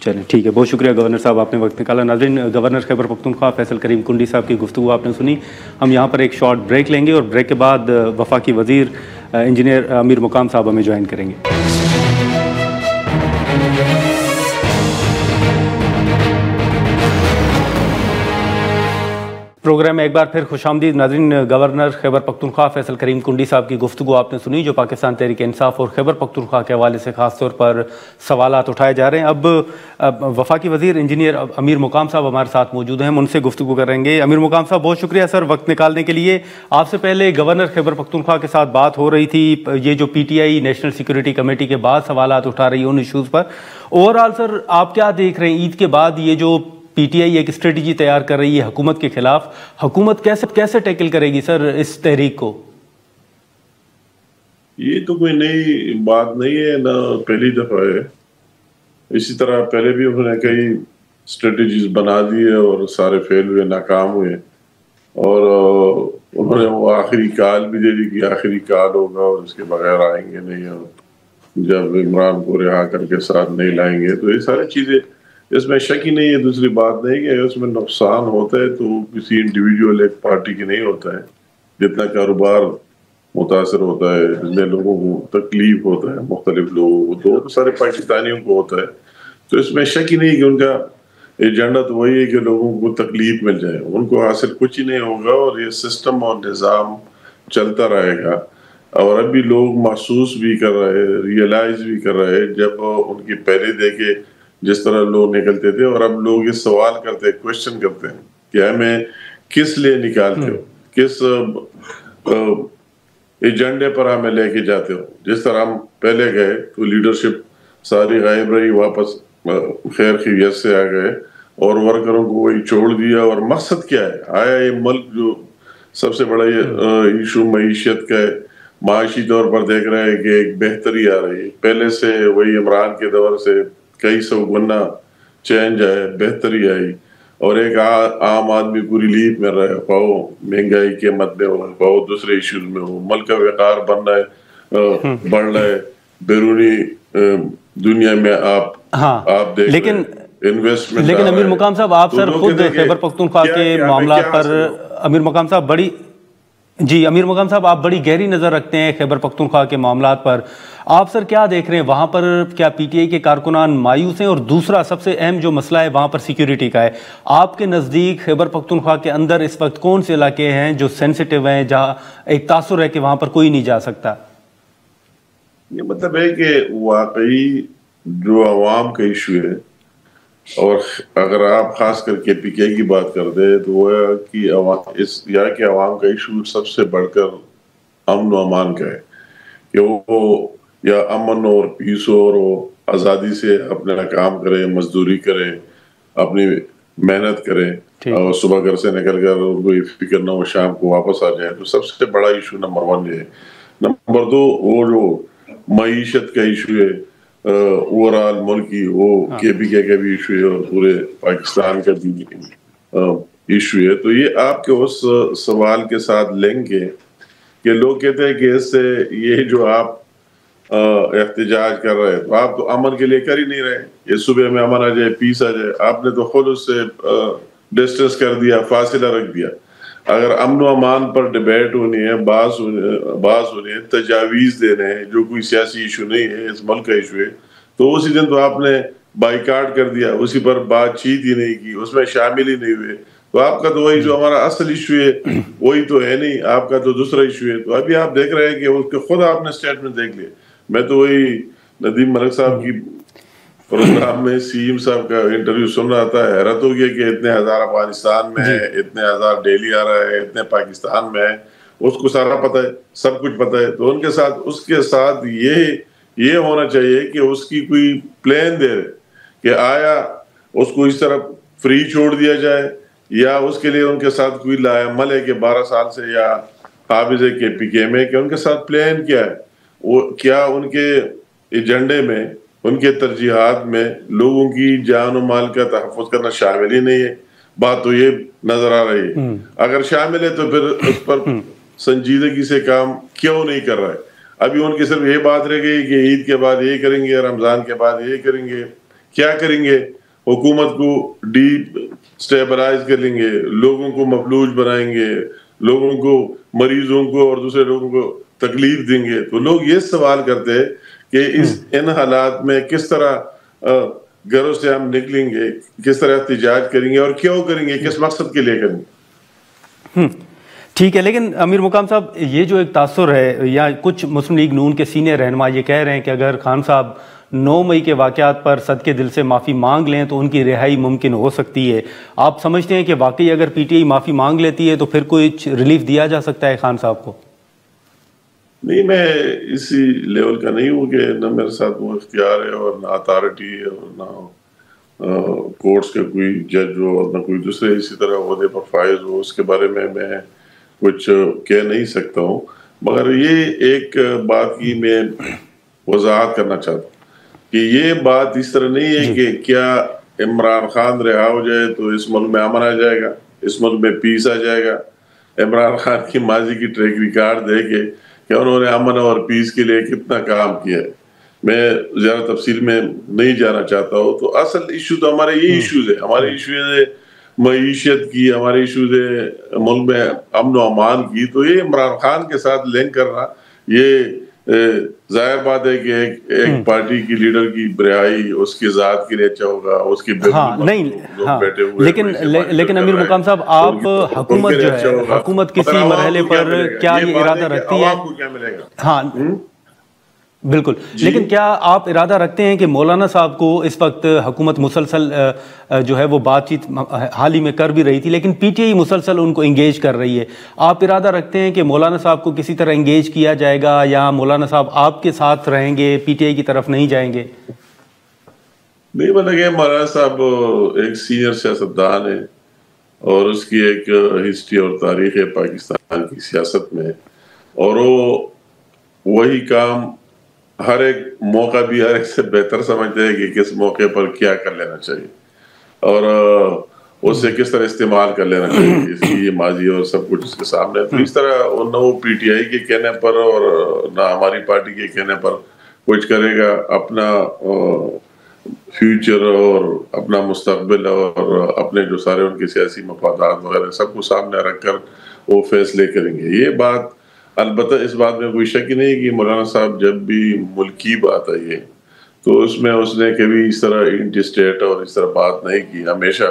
چلیں ٹھیک ہے، بہت شکریہ گورنر صاحب، آپ نے وقت نکالا. ناظرین، گورنر خیبر پختونخوا فیصل کریم کنڈی صاحب کی گفتگو آپ نے سنی. ہم یہاں پر ایک شارٹ بریک لیں گے اور بریک کے بعد وفاقی وزیر انجینئر امیر مقام صاحب ہمیں جوائن کریں گے. پروگرام میں ایک بار پھر خوش آمدید. ناظرین، گورنر خیبر پختونخوا فیصل کریم کنڈی صاحب کی گفتگو آپ نے سنی، جو پاکستان تحریک انصاف اور خیبر پختونخوا کے حوالے سے خاص طور پر سوالات اٹھائے جا رہے ہیں. اب وفاقی وزیر انجینئر امیر مقام صاحب ہمارے ساتھ موجود ہیں، ہم ان سے گفتگو کریں گے. امیر مقام صاحب، بہت شکریہ سر وقت نکالنے کے لیے. آپ سے پہلے گورنر خیبر پختونخوا کے ساتھ بات ہو رہی تھی، یہ جو PTI نیشنل سیکورٹی کمیٹی کے بعد سوالات اٹھا رہی ہے ان ایشوز پر. اوور آل سر آپ کیا دیکھ رہے ہیں عید کے بعد یہ جو PTI ایک اسٹریٹجی تیار کر رہی ہے حکومت کے خلاف، حکومت کیسے ٹیکل کرے گی سر اس تحریک کو؟ یہ تو کوئی نئی بات نہیں ہے، نہ پہلی دفعہ ہے. اسی طرح پہلے بھی انہوں نے کئی اسٹریٹجیز بنا دی ہے اور سارے فیل ہوئے، ناکام ہوئے. اور انہوں نے وہ آخری کال بھی دے دی کہ آخری کال ہوگا اور اس کے بغیر آئیں گے نہیں، اور جب عمران کو رہا کر کے ساتھ نہیں لائیں گے. تو یہ ساری چیزیں، اس میں شک ہی نہیں ہے. دوسری بات نہیں کہ اس میں نقصان ہوتا ہے تو کسی انڈیویجول ایک پارٹی کی نہیں ہوتا ہے، جتنا کاروبار متاثر ہوتا ہے، جتنے لوگوں کو تکلیف ہوتا ہے، مختلف لوگوں کو، تو سارے پاکستانیوں کو ہوتا ہے. تو اس میں شک ہی نہیں کہ ان کا ایجنڈا تو وہی ہے کہ لوگوں کو تکلیف مل جائے. ان کو حاصل کچھ ہی نہیں ہوگا اور یہ سسٹم اور نظام چلتا رہے گا. اور ابھی لوگ محسوس بھی کر رہے ہیں، ریئلائز بھی کر رہے ہیں، جب ان کی پہلے دیکھے جس طرح لوگ نکلتے تھے، اور اب لوگ یہ سوال کرتے ہیں، کوشچن کرتے ہیں کہ ہمیں کس لیے نکالتے ہو، کس ایجنڈے پر ہمیں لے کے جاتے ہو. جس طرح ہم پہلے گئے تو لیڈرشپ ساری غائب رہی، واپس خیر خیریت سے آ گئے اور ورکروں کو وہی چھوڑ دیا. اور مقصد کیا ہے؟ آیا یہ ملک جو سب سے بڑا ایشو معیشت کا ہے، معاشی طور پر دیکھ رہے ہیں کہ ایک بہتری آ رہی ہے، پہلے سے وہی عمران کے دور سے کئی سو گنا چینج آئے، بہتری آئی، اور ایک عام آدمی کو ریلیف مل رہا ہے، خواہ مہنگائی کے مد میں ہو، خواہ دوسرے ایشوز میں ہو، ملک کا وقار بن رہا ہے، بڑھ رہا ہے. بیرونی دنیا میں آپ دیکھ لیکن انویسٹمنٹ. لیکن امیر مقام صاحب، آپ سر خود خیبر پختونخوا کے معاملات پر امیر مقام صاحب امیر مقام صاحب آپ بڑی گہری نظر رکھتے ہیں خیبر پختونخوا کے معاملات پر. آپ سر کیا دیکھ رہے ہیں وہاں پر؟ کیا پی ٹی آئی کے کارکنان مایوس ہیں؟ اور دوسرا سب سے اہم جو مسئلہ ہے وہاں پر سیکیورٹی کا ہے. آپ کے نزدیک خیبر پختونخوا کے اندر اس وقت کون سے علاقے ہیں جو سینسیٹیو ہیں، جہاں ایک تاثر ہے کہ وہاں پر کوئی نہیں جا سکتا؟ یہ مطلب ہے کہ واقعی جو عوام کا ایشو ہے، اور اگر آپ خاص کر کے پی کے آئی کی بات کرتے ہیں تو وہ کہ یہاں کے عوام کا ایشو سب سے بڑھ کر امن و امان کا ہے، کہ وہ یا امن اور پیس اور وہ آزادی سے اپنا کام کرے، مزدوری کرے، اپنی محنت کرے، اور صبح گھر سے نکل کر ان کو یہ فکر نہ ہو شام کو واپس آ جائے. تو سب سے بڑا ایشو نمبر 1 یہ ہے. نمبر 2 وہ جو معیشت کا ایشو ہے اوورآل ملکی، وہ کے پی کے کا بھی ایشو ہے اور پورے پاکستان کا بھی ایشو ہے. تو یہ آپ کے اس سوال کے ساتھ لنک ہے کہ لوگ کہتے ہیں کہ اس سے یہ جو آپ احتجاج کر رہے ہیں تو آپ تو امن کے لیے کر ہی نہیں رہے. یہ صبح میں امن آ جائے، پیس آ جائے، آپ نے تو خود اس سے ڈسٹنس کر دیا، فاصلہ رکھ دیا. اگر امن و امان پر ڈیبیٹ ہونی ہے، بحث ہونی ہے، تجاویز دینے ہیں، جو کوئی سیاسی ایشو نہیں ہے، اس ملک کا ایشو ہے، تو اسی دن تو آپ نے بائیکاٹ کر دیا، اسی پر بات چیت ہی نہیں کی، اس میں شامل ہی نہیں ہوئے. تو آپ کا تو وہی جو ہمارا اصل ایشو ہے وہی تو ہے نہیں، آپ کا تو دوسرا ایشو ہے. تو ابھی آپ دیکھ رہے ہیں کہ اس کے خود آپ نے اسٹیٹمنٹ دیکھ لیا. میں تو وہی ندیم ملک صاحب کی پروگرام میں سی ایم صاحب کا انٹرویو سن رہا تھا، حیرت ہو گیا کہ اتنے ہزار افغانستان میں ہے، اتنے ہزار ڈیلی آ رہا ہے، اتنے پاکستان میں ہے، اس کو سارا پتہ ہے، سب کچھ پتہ ہے. تو اس کے ساتھ یہ ہونا چاہیے کہ اس کی کوئی پلان دے کہ آیا اس کو اس طرح فری چھوڑ دیا جائے، یا اس کے لیے ان کے ساتھ کوئی لایا عمل ہے کہ 12 سال سے یا قابض ہے کہ پی کے میں کہ ان کے ساتھ پلان کیا ہے، وہ کیا ان کے ایجنڈے میں، ان کے ترجیحات میں لوگوں کی جان و مال کا تحفظ کرنا شامل ہی نہیں ہے. بات تو یہ نظر آ رہی ہے. اگر شامل ہے تو پھر اس پر سنجیدگی سے کام کیوں نہیں کر رہا ہے؟ ابھی ان کی صرف یہ بات رہ گئی کہ عید کے بعد یہ کریں گے، رمضان کے بعد یہ کریں گے. کیا کریں گے؟ حکومت کو ڈیپ سٹیبلائز کریں گے، لوگوں کو مفلوج بنائیں گے، لوگوں کو، مریضوں کو اور دوسرے لوگوں کو تکلیف دیں گے. تو لوگ یہ سوال کرتے ہیں کہ ان حالات میں کس طرح گھروں سے ہم نکلیں گے، کس طرح احتجاج کریں گے اور کیوں کریں گے، کس مقصد کے لیے کریں گے. ٹھیک ہے، لیکن امیر مقام صاحب یہ جو ایک تاثر ہے، یا کچھ مسلم لیگ نون کے سینئر رہنما یہ کہہ رہے ہیں کہ اگر خان صاحب 9 مئی کے واقعات پر صدقے دل سے معافی مانگ لیں تو ان کی رہائی ممکن ہو سکتی ہے. آپ سمجھتے ہیں کہ واقعی اگر پی ٹی آئی معافی مانگ لیتی ہے تو پھر کوئی ریلیف دیا جا سکتا ہے خان صاحب کو؟ نہیں، میں اسی لیول کا نہیں ہوں کہ نہ میرے ساتھ وہ اختیار ہے اور نہ اتھارٹی ہے اور نہ کورٹس کے کوئی جج ہو اور نہ کوئی دوسرے اسی طرح عہدے پر فائز ہو. اس کے بارے میں کچھ کہہ نہیں سکتا ہوں. مگر یہ ایک بات کی میں وضاحت کرنا چاہتا ہوں کہ یہ بات اس طرح نہیں ہے کہ کیا عمران خان رہا ہو جائے تو اس ملک میں امن آ جائے گا، اس ملک میں پیس آ جائے گا. عمران خان کی ماضی کی ٹریک ریکارڈ دے کے کہ انہوں نے امن اور پیس کے لیے کتنا کام کیا ہے، میں زیادہ تفصیل میں نہیں جانا چاہتا ہوں. تو اصل ایشو تو ہمارے یہ ایشوز ہے، ہمارے ایشوز ہے معیشت کی، ہمارے ایشوز ہے ملک میں امن و امان کی. تو یہ عمران خان کے ساتھ لنک کرنا یہ ظاہر بات ہے کہ ایک پارٹی کی لیڈر کی رہائی اس کی ذات کے لیے اچھا ہوگا، اس کی نہیں بیٹھے ہوئے لیکن امیر مقام صاحب آپ حکومت جو ہے حکومت کسی مرحلے پر کیا یہ ارادہ رکھتی ہے؟ کو کیا ملے گا؟ ہاں بالکل، لیکن کیا آپ ارادہ رکھتے ہیں کہ مولانا صاحب کو اس وقت حکومت مسلسل جو ہے وہ بات چیت حال ہی میں کر بھی رہی تھی، لیکن پی ٹی آئی مسلسل ان کو انگیج کر رہی ہے، آپ ارادہ رکھتے ہیں کہ مولانا صاحب کو کسی طرح انگیج کیا جائے گا یا مولانا صاحب آپ کے ساتھ رہیں گے، پی ٹی آئی کی طرف نہیں جائیں گے؟ نہیں، مطلب کہ مولانا صاحب ایک سینئر سیاستدان ہے اور اس کی ایک ہسٹری اور تاریخ ہے پاکستان کی سیاست میں، اور وہ وہی کام ہر ایک موقع بھی ہر ایک سے بہتر سمجھتے ہیں کہ کس موقع پر کیا کر لینا چاہیے اور اس سے کس طرح استعمال کر لینا چاہیے، اس کی یہ ماضی اور سب کچھ اس کے سامنے ہے۔ تو اس طرح نہ وہ پی ٹی آئی کے کہنے پر اور نہ ہماری پارٹی کے کہنے پر کچھ کرے گا، اپنا فیوچر اور اپنا مستقبل اور اپنے جو سارے ان کے سیاسی مفادات وغیرہ سب کو سامنے رکھ کر وہ فیصلے کریں گے۔ یہ بات البتہ اس بات میں کوئی شک نہیں کہ مولانا صاحب جب بھی ملک کی بات آئی ہے تو اس میں اس نے کبھی اس طرح انٹی اسٹیٹ اور اس طرح بات نہیں کی۔ ہمیشہ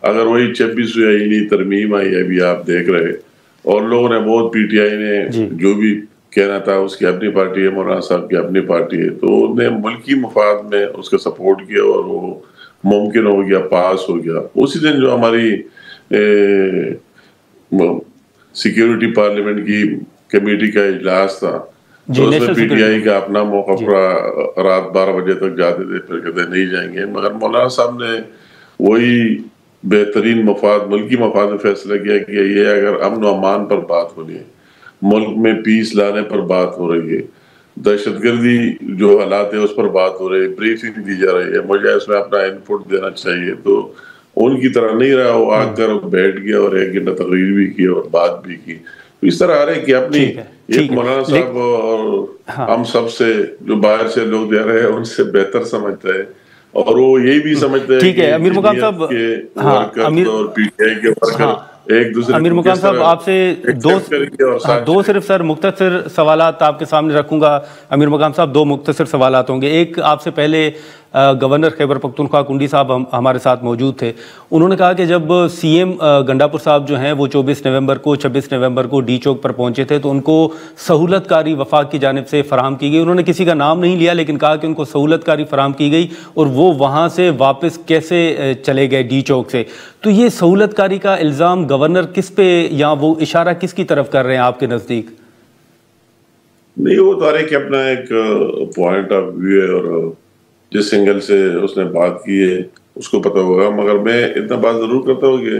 اگر وہی 26ویں آئینی ترمیم آئی ابھی آپ دیکھ رہے، اور لوگوں نے بہت پی ٹی آئی نے جو بھی کہنا تھا، اس کی اپنی پارٹی ہے، مولانا صاحب کی اپنی پارٹی ہے، تو انہوں نے ملکی مفاد میں اس کا سپورٹ کیا اور وہ ممکن ہو گیا، پاس ہو گیا۔ اسی دن جو ہماری سیکیورٹی پارلیمنٹ کی کمیٹی کا اجلاس تھا تو اس میں پی ٹی آئی کا اپنا موقف رہا، رات 12 بجے تک جاتے تھے، پھر کہتے نہیں جائیں گے، مگر مولانا صاحب نے وہی بہترین مفاد، ملکی مفاد میں فیصلہ کیا کہ یہ اگر امن و امان پر بات ہو رہی ہے، ملک میں پیس لانے پر بات ہو رہی ہے، دہشت گردی جو حالات ہے اس پر بات ہو رہی ہے، بریفنگ دی جا رہی ہے، مجھے اس میں اپنا انپٹ دینا چاہیے، تو ان کی طرح نہیں رہا، وہ آ کر بیٹھ گیا اور 1 گھنٹہ تقریر بھی کی اور بات بھی کی۔ اس طرح آ رہے کہ اپنی ایک مولانا صاحب اور ہم سب سے جو باہر سے لوگ دے رہے ہیں ان سے بہتر سمجھتا ہے، اور وہ یہی بھی سمجھتا ہے کہ امیر مقام صاحب کے ورکر اور پی ٹی آئی کے ورکر ایک دوسرے امیر مقام صاحب آپ سے دو صرف سر مختصر سوالات آپ کے سامنے رکھوں گا۔ امیر مقام صاحب 2 مختصر سوالات ہوں گے۔ ایک، آپ سے پہلے گورنر خیبر پختونخوا کنڈی صاحب ہمارے ساتھ موجود تھے، انہوں نے کہا کہ جب سی ایم گنڈاپور صاحب جو ہیں وہ 24 نومبر کو 26 نومبر کو ڈی چوک پر پہنچے تھے تو ان کو سہولت کاری وفاق کی جانب سے فراہم کی گئی، انہوں نے کسی کا نام نہیں لیا لیکن کہا کہ ان کو سہولت کاری فراہم کی گئی اور وہ وہاں سے واپس کیسے چلے گئے ڈی چوک سے، تو یہ سہولت کاری کا الزام گورنر کس پہ یا وہ اشارہ کس کی طرف کر رہے ہیں آپ کے نزدیک؟ نہیں، وہ تو کہ اپنا ایک پوائنٹ آف ویو ہے اور جس اینگل سے اس نے بات کی ہے اس کو پتہ ہوگا، مگر میں اتنا بات ضرور کرتا ہوں کہ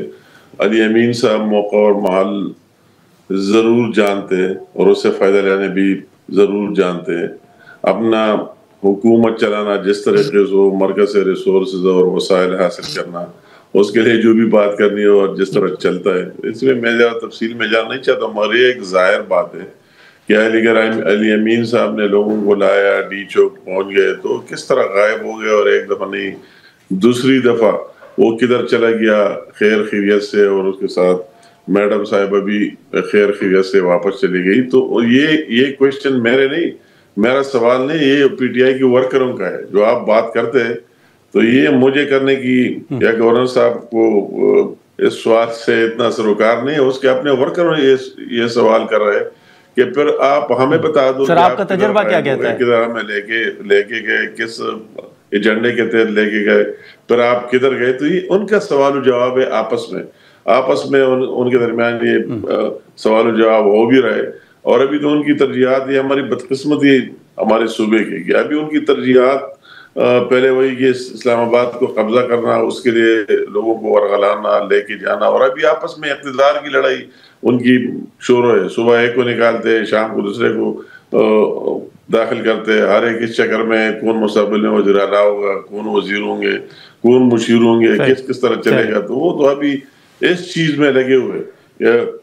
علی امین صاحب موقع اور محل ضرور جانتے ہیں اور اس سے فائدہ لینے بھی ضرور جانتے ہیں۔ اپنا حکومت چلانا جس طریقے سے مرکز سے ریسورسز اور وسائل حاصل کرنا، اس کے لیے جو بھی بات کرنی ہو اور جس طرح چلتا ہے، اس میں میں زیادہ تفصیل میں جاننا نہیں چاہتا ہوں، مگر یہ ایک ظاہر بات ہے کہ علی امین صاحب نے لوگوں کو لایا، ڈی چوک پہنچ گئے تو کس طرح غائب ہو گئے، اور ایک دفعہ نہیں دوسری دفعہ وہ کدھر چلا گیا خیر خیریت سے، اور اس کے ساتھ میڈم صاحبہ بھی خیر خیریت سے واپس چلی گئی۔ تو یہ کوشچن میرا سوال نہیں، یہ پی ٹی آئی کے ورکروں کا ہے۔ جو آپ بات کرتے ہیں تو یہ مجھے کرنے کی یا گورنر صاحب کو اس سوال سے اتنا سروکار نہیں ہے، اس کے اپنے ورکروں یہ سوال کر رہے ہیں کہ پھر آپ ہمیں بتا دو سر آپ کا تجربہ کیا کہتا ہے؟ کدھر ہمیں لے کے گئے، کس ایجنڈے کے تحت لے کے گئے، پھر آپ کدھر گئے، تو یہ ان کا سوال و جواب ہے آپس میں ان کے درمیان یہ سوال و جواب ہو بھی رہے۔ اور ابھی تو ان کی ترجیحات، یہ ہماری بدقسمتی ہمارے صوبے کی کہ ابھی ان کی ترجیحات پہلے وہی کہ اسلام آباد کو قبضہ کرنا، اس کے لیے لوگوں کو ورغلانا، لے کے جانا، اور ابھی آپس میں اقتدار کی لڑائی ان کی شروع ہے۔ صبح ایک کو نکالتے، شام کو دوسرے کو داخل کرتے، ہر ایک اس چکر میں کون مستقبل میں وزیر اعلیٰ ہوگا، کون وزیر ہوں گے، کون مشیر ہوں گے، کس طرح چلے گا، تو وہ تو ابھی اس چیز میں لگے ہوئے،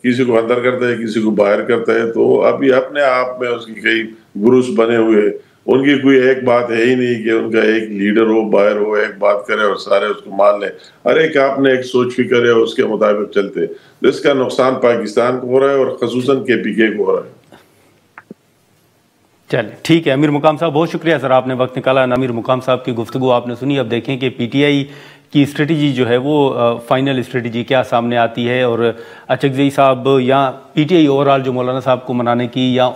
کسی کو اندر کرتا ہے، کسی کو باہر کرتا ہے، تو ابھی اپنے آپ میں اس کی کئی گروس بنے ہوئے، ان کی کوئی ایک بات ہے ہی نہیں کہ ان کا ایک لیڈر ہو، باہر ہو، ایک بات کرے اور سارے اس کو مان لیں۔ ہر ایک آپ نے ایک سوچ فکر ہے، اس کے مطابق چلتے، اس کا نقصان پاکستان کو ہو رہا ہے اور خصوصاً کے پی کے کو ہو رہا ہے۔ چلیں ٹھیک ہے امیر مقام صاحب، بہت شکریہ سر، آپ نے وقت نکالا۔ امیر مقام صاحب کی گفتگو آپ نے سنی۔ اب دیکھیں کہ پی ٹی آئی کی اسٹریٹجی جو ہے وہ فائنل اسٹریٹجی کیا سامنے آتی ہے، اور اچکزئی صاحب یا پی ٹی آئی اوورال جو مولانا صاحب کو منانے کی یا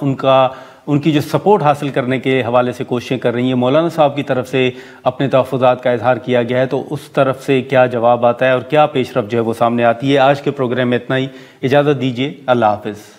ان کی جو سپورٹ حاصل کرنے کے حوالے سے کوششیں کر رہی ہیں، مولانا صاحب کی طرف سے اپنے تحفظات کا اظہار کیا گیا ہے، تو اس طرف سے کیا جواب آتا ہے اور کیا پیش رفت جو ہے وہ سامنے آتی ہے۔ آج کے پروگرام میں اتنا ہی، اجازت دیجیے، اللہ حافظ۔